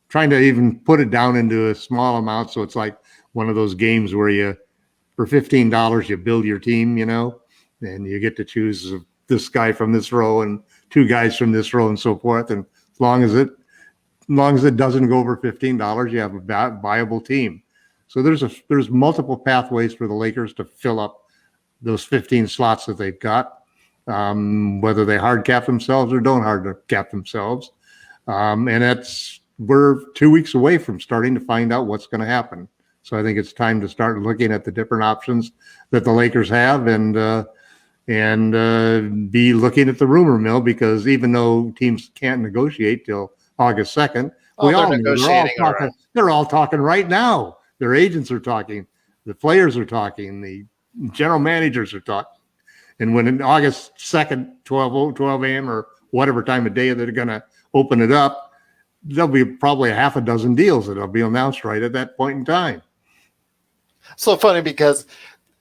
trying to even put it down into a small amount. So it's like one of those games where for $15, you build your team, and you get to choose this guy from this row and 2 guys from this row and so forth. And as long as it doesn't go over $15, you have a viable team. So there's multiple pathways for the Lakers to fill up those 15 slots that they've got, whether they hard cap themselves or don't hard cap themselves. And we're 2 weeks away from starting to find out what's going to happen. So I think it's time to start looking at the different options that the Lakers have and be looking at the rumor mill, because even though teams can't negotiate till August 2nd, they're all talking right now. Their agents are talking, the players are talking, the general managers are talking. And when in August 2nd, 12 a.m. or whatever time of day they're going to open it up, there'll be probably a half a dozen deals that'll be announced right at that point in time. So funny, because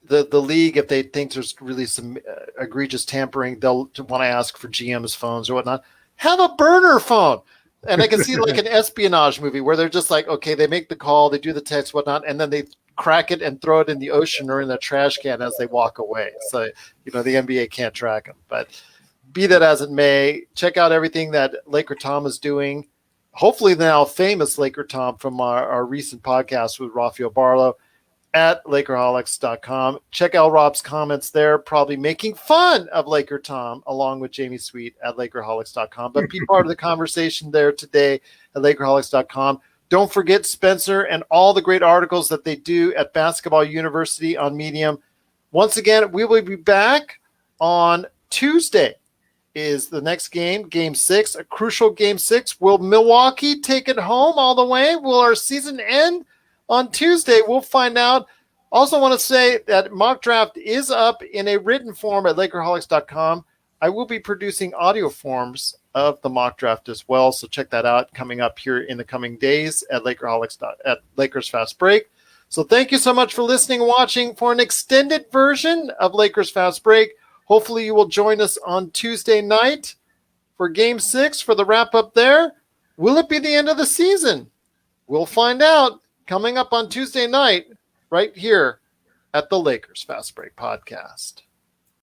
the league, if they think there's really some egregious tampering, they'll want to ask for GM's phones or whatnot. Have a burner phone. And I can see like an espionage movie where they're just like, okay, they make the call, they do the text, whatnot, and then they crack it and throw it in the ocean or in the trash can as they walk away. So, the NBA can't track them. But be that as it may, check out everything that LakerTom is doing. Hopefully now famous LakerTom from our recent podcast with Rafael Barlow at LakerHolics.com. Check LRob's comments there, probably making fun of LakerTom along with Jamie Sweet at LakerHolics.com. But be part of the conversation there today at LakerHolics.com. Don't forget Spencer and all the great articles that they do at Basketball University on Medium. Once again, we will be back on Tuesday. Is the next game, Game 6, a crucial Game 6. Will Milwaukee take it home all the way? Will our season end on Tuesday? We'll find out. Also want to say that mock draft is up in a written form at LakerHolics.com. I will be producing audio forms of the mock draft as well, so check that out coming up here in the coming days at at Lakers Fast Break. So thank you so much for listening and watching for an extended version of Lakers Fast Break. Hopefully you will join us on Tuesday night for Game 6 for the wrap-up there. Will it be the end of the season? We'll find out coming up on Tuesday night right here at the Lakers Fast Break Podcast.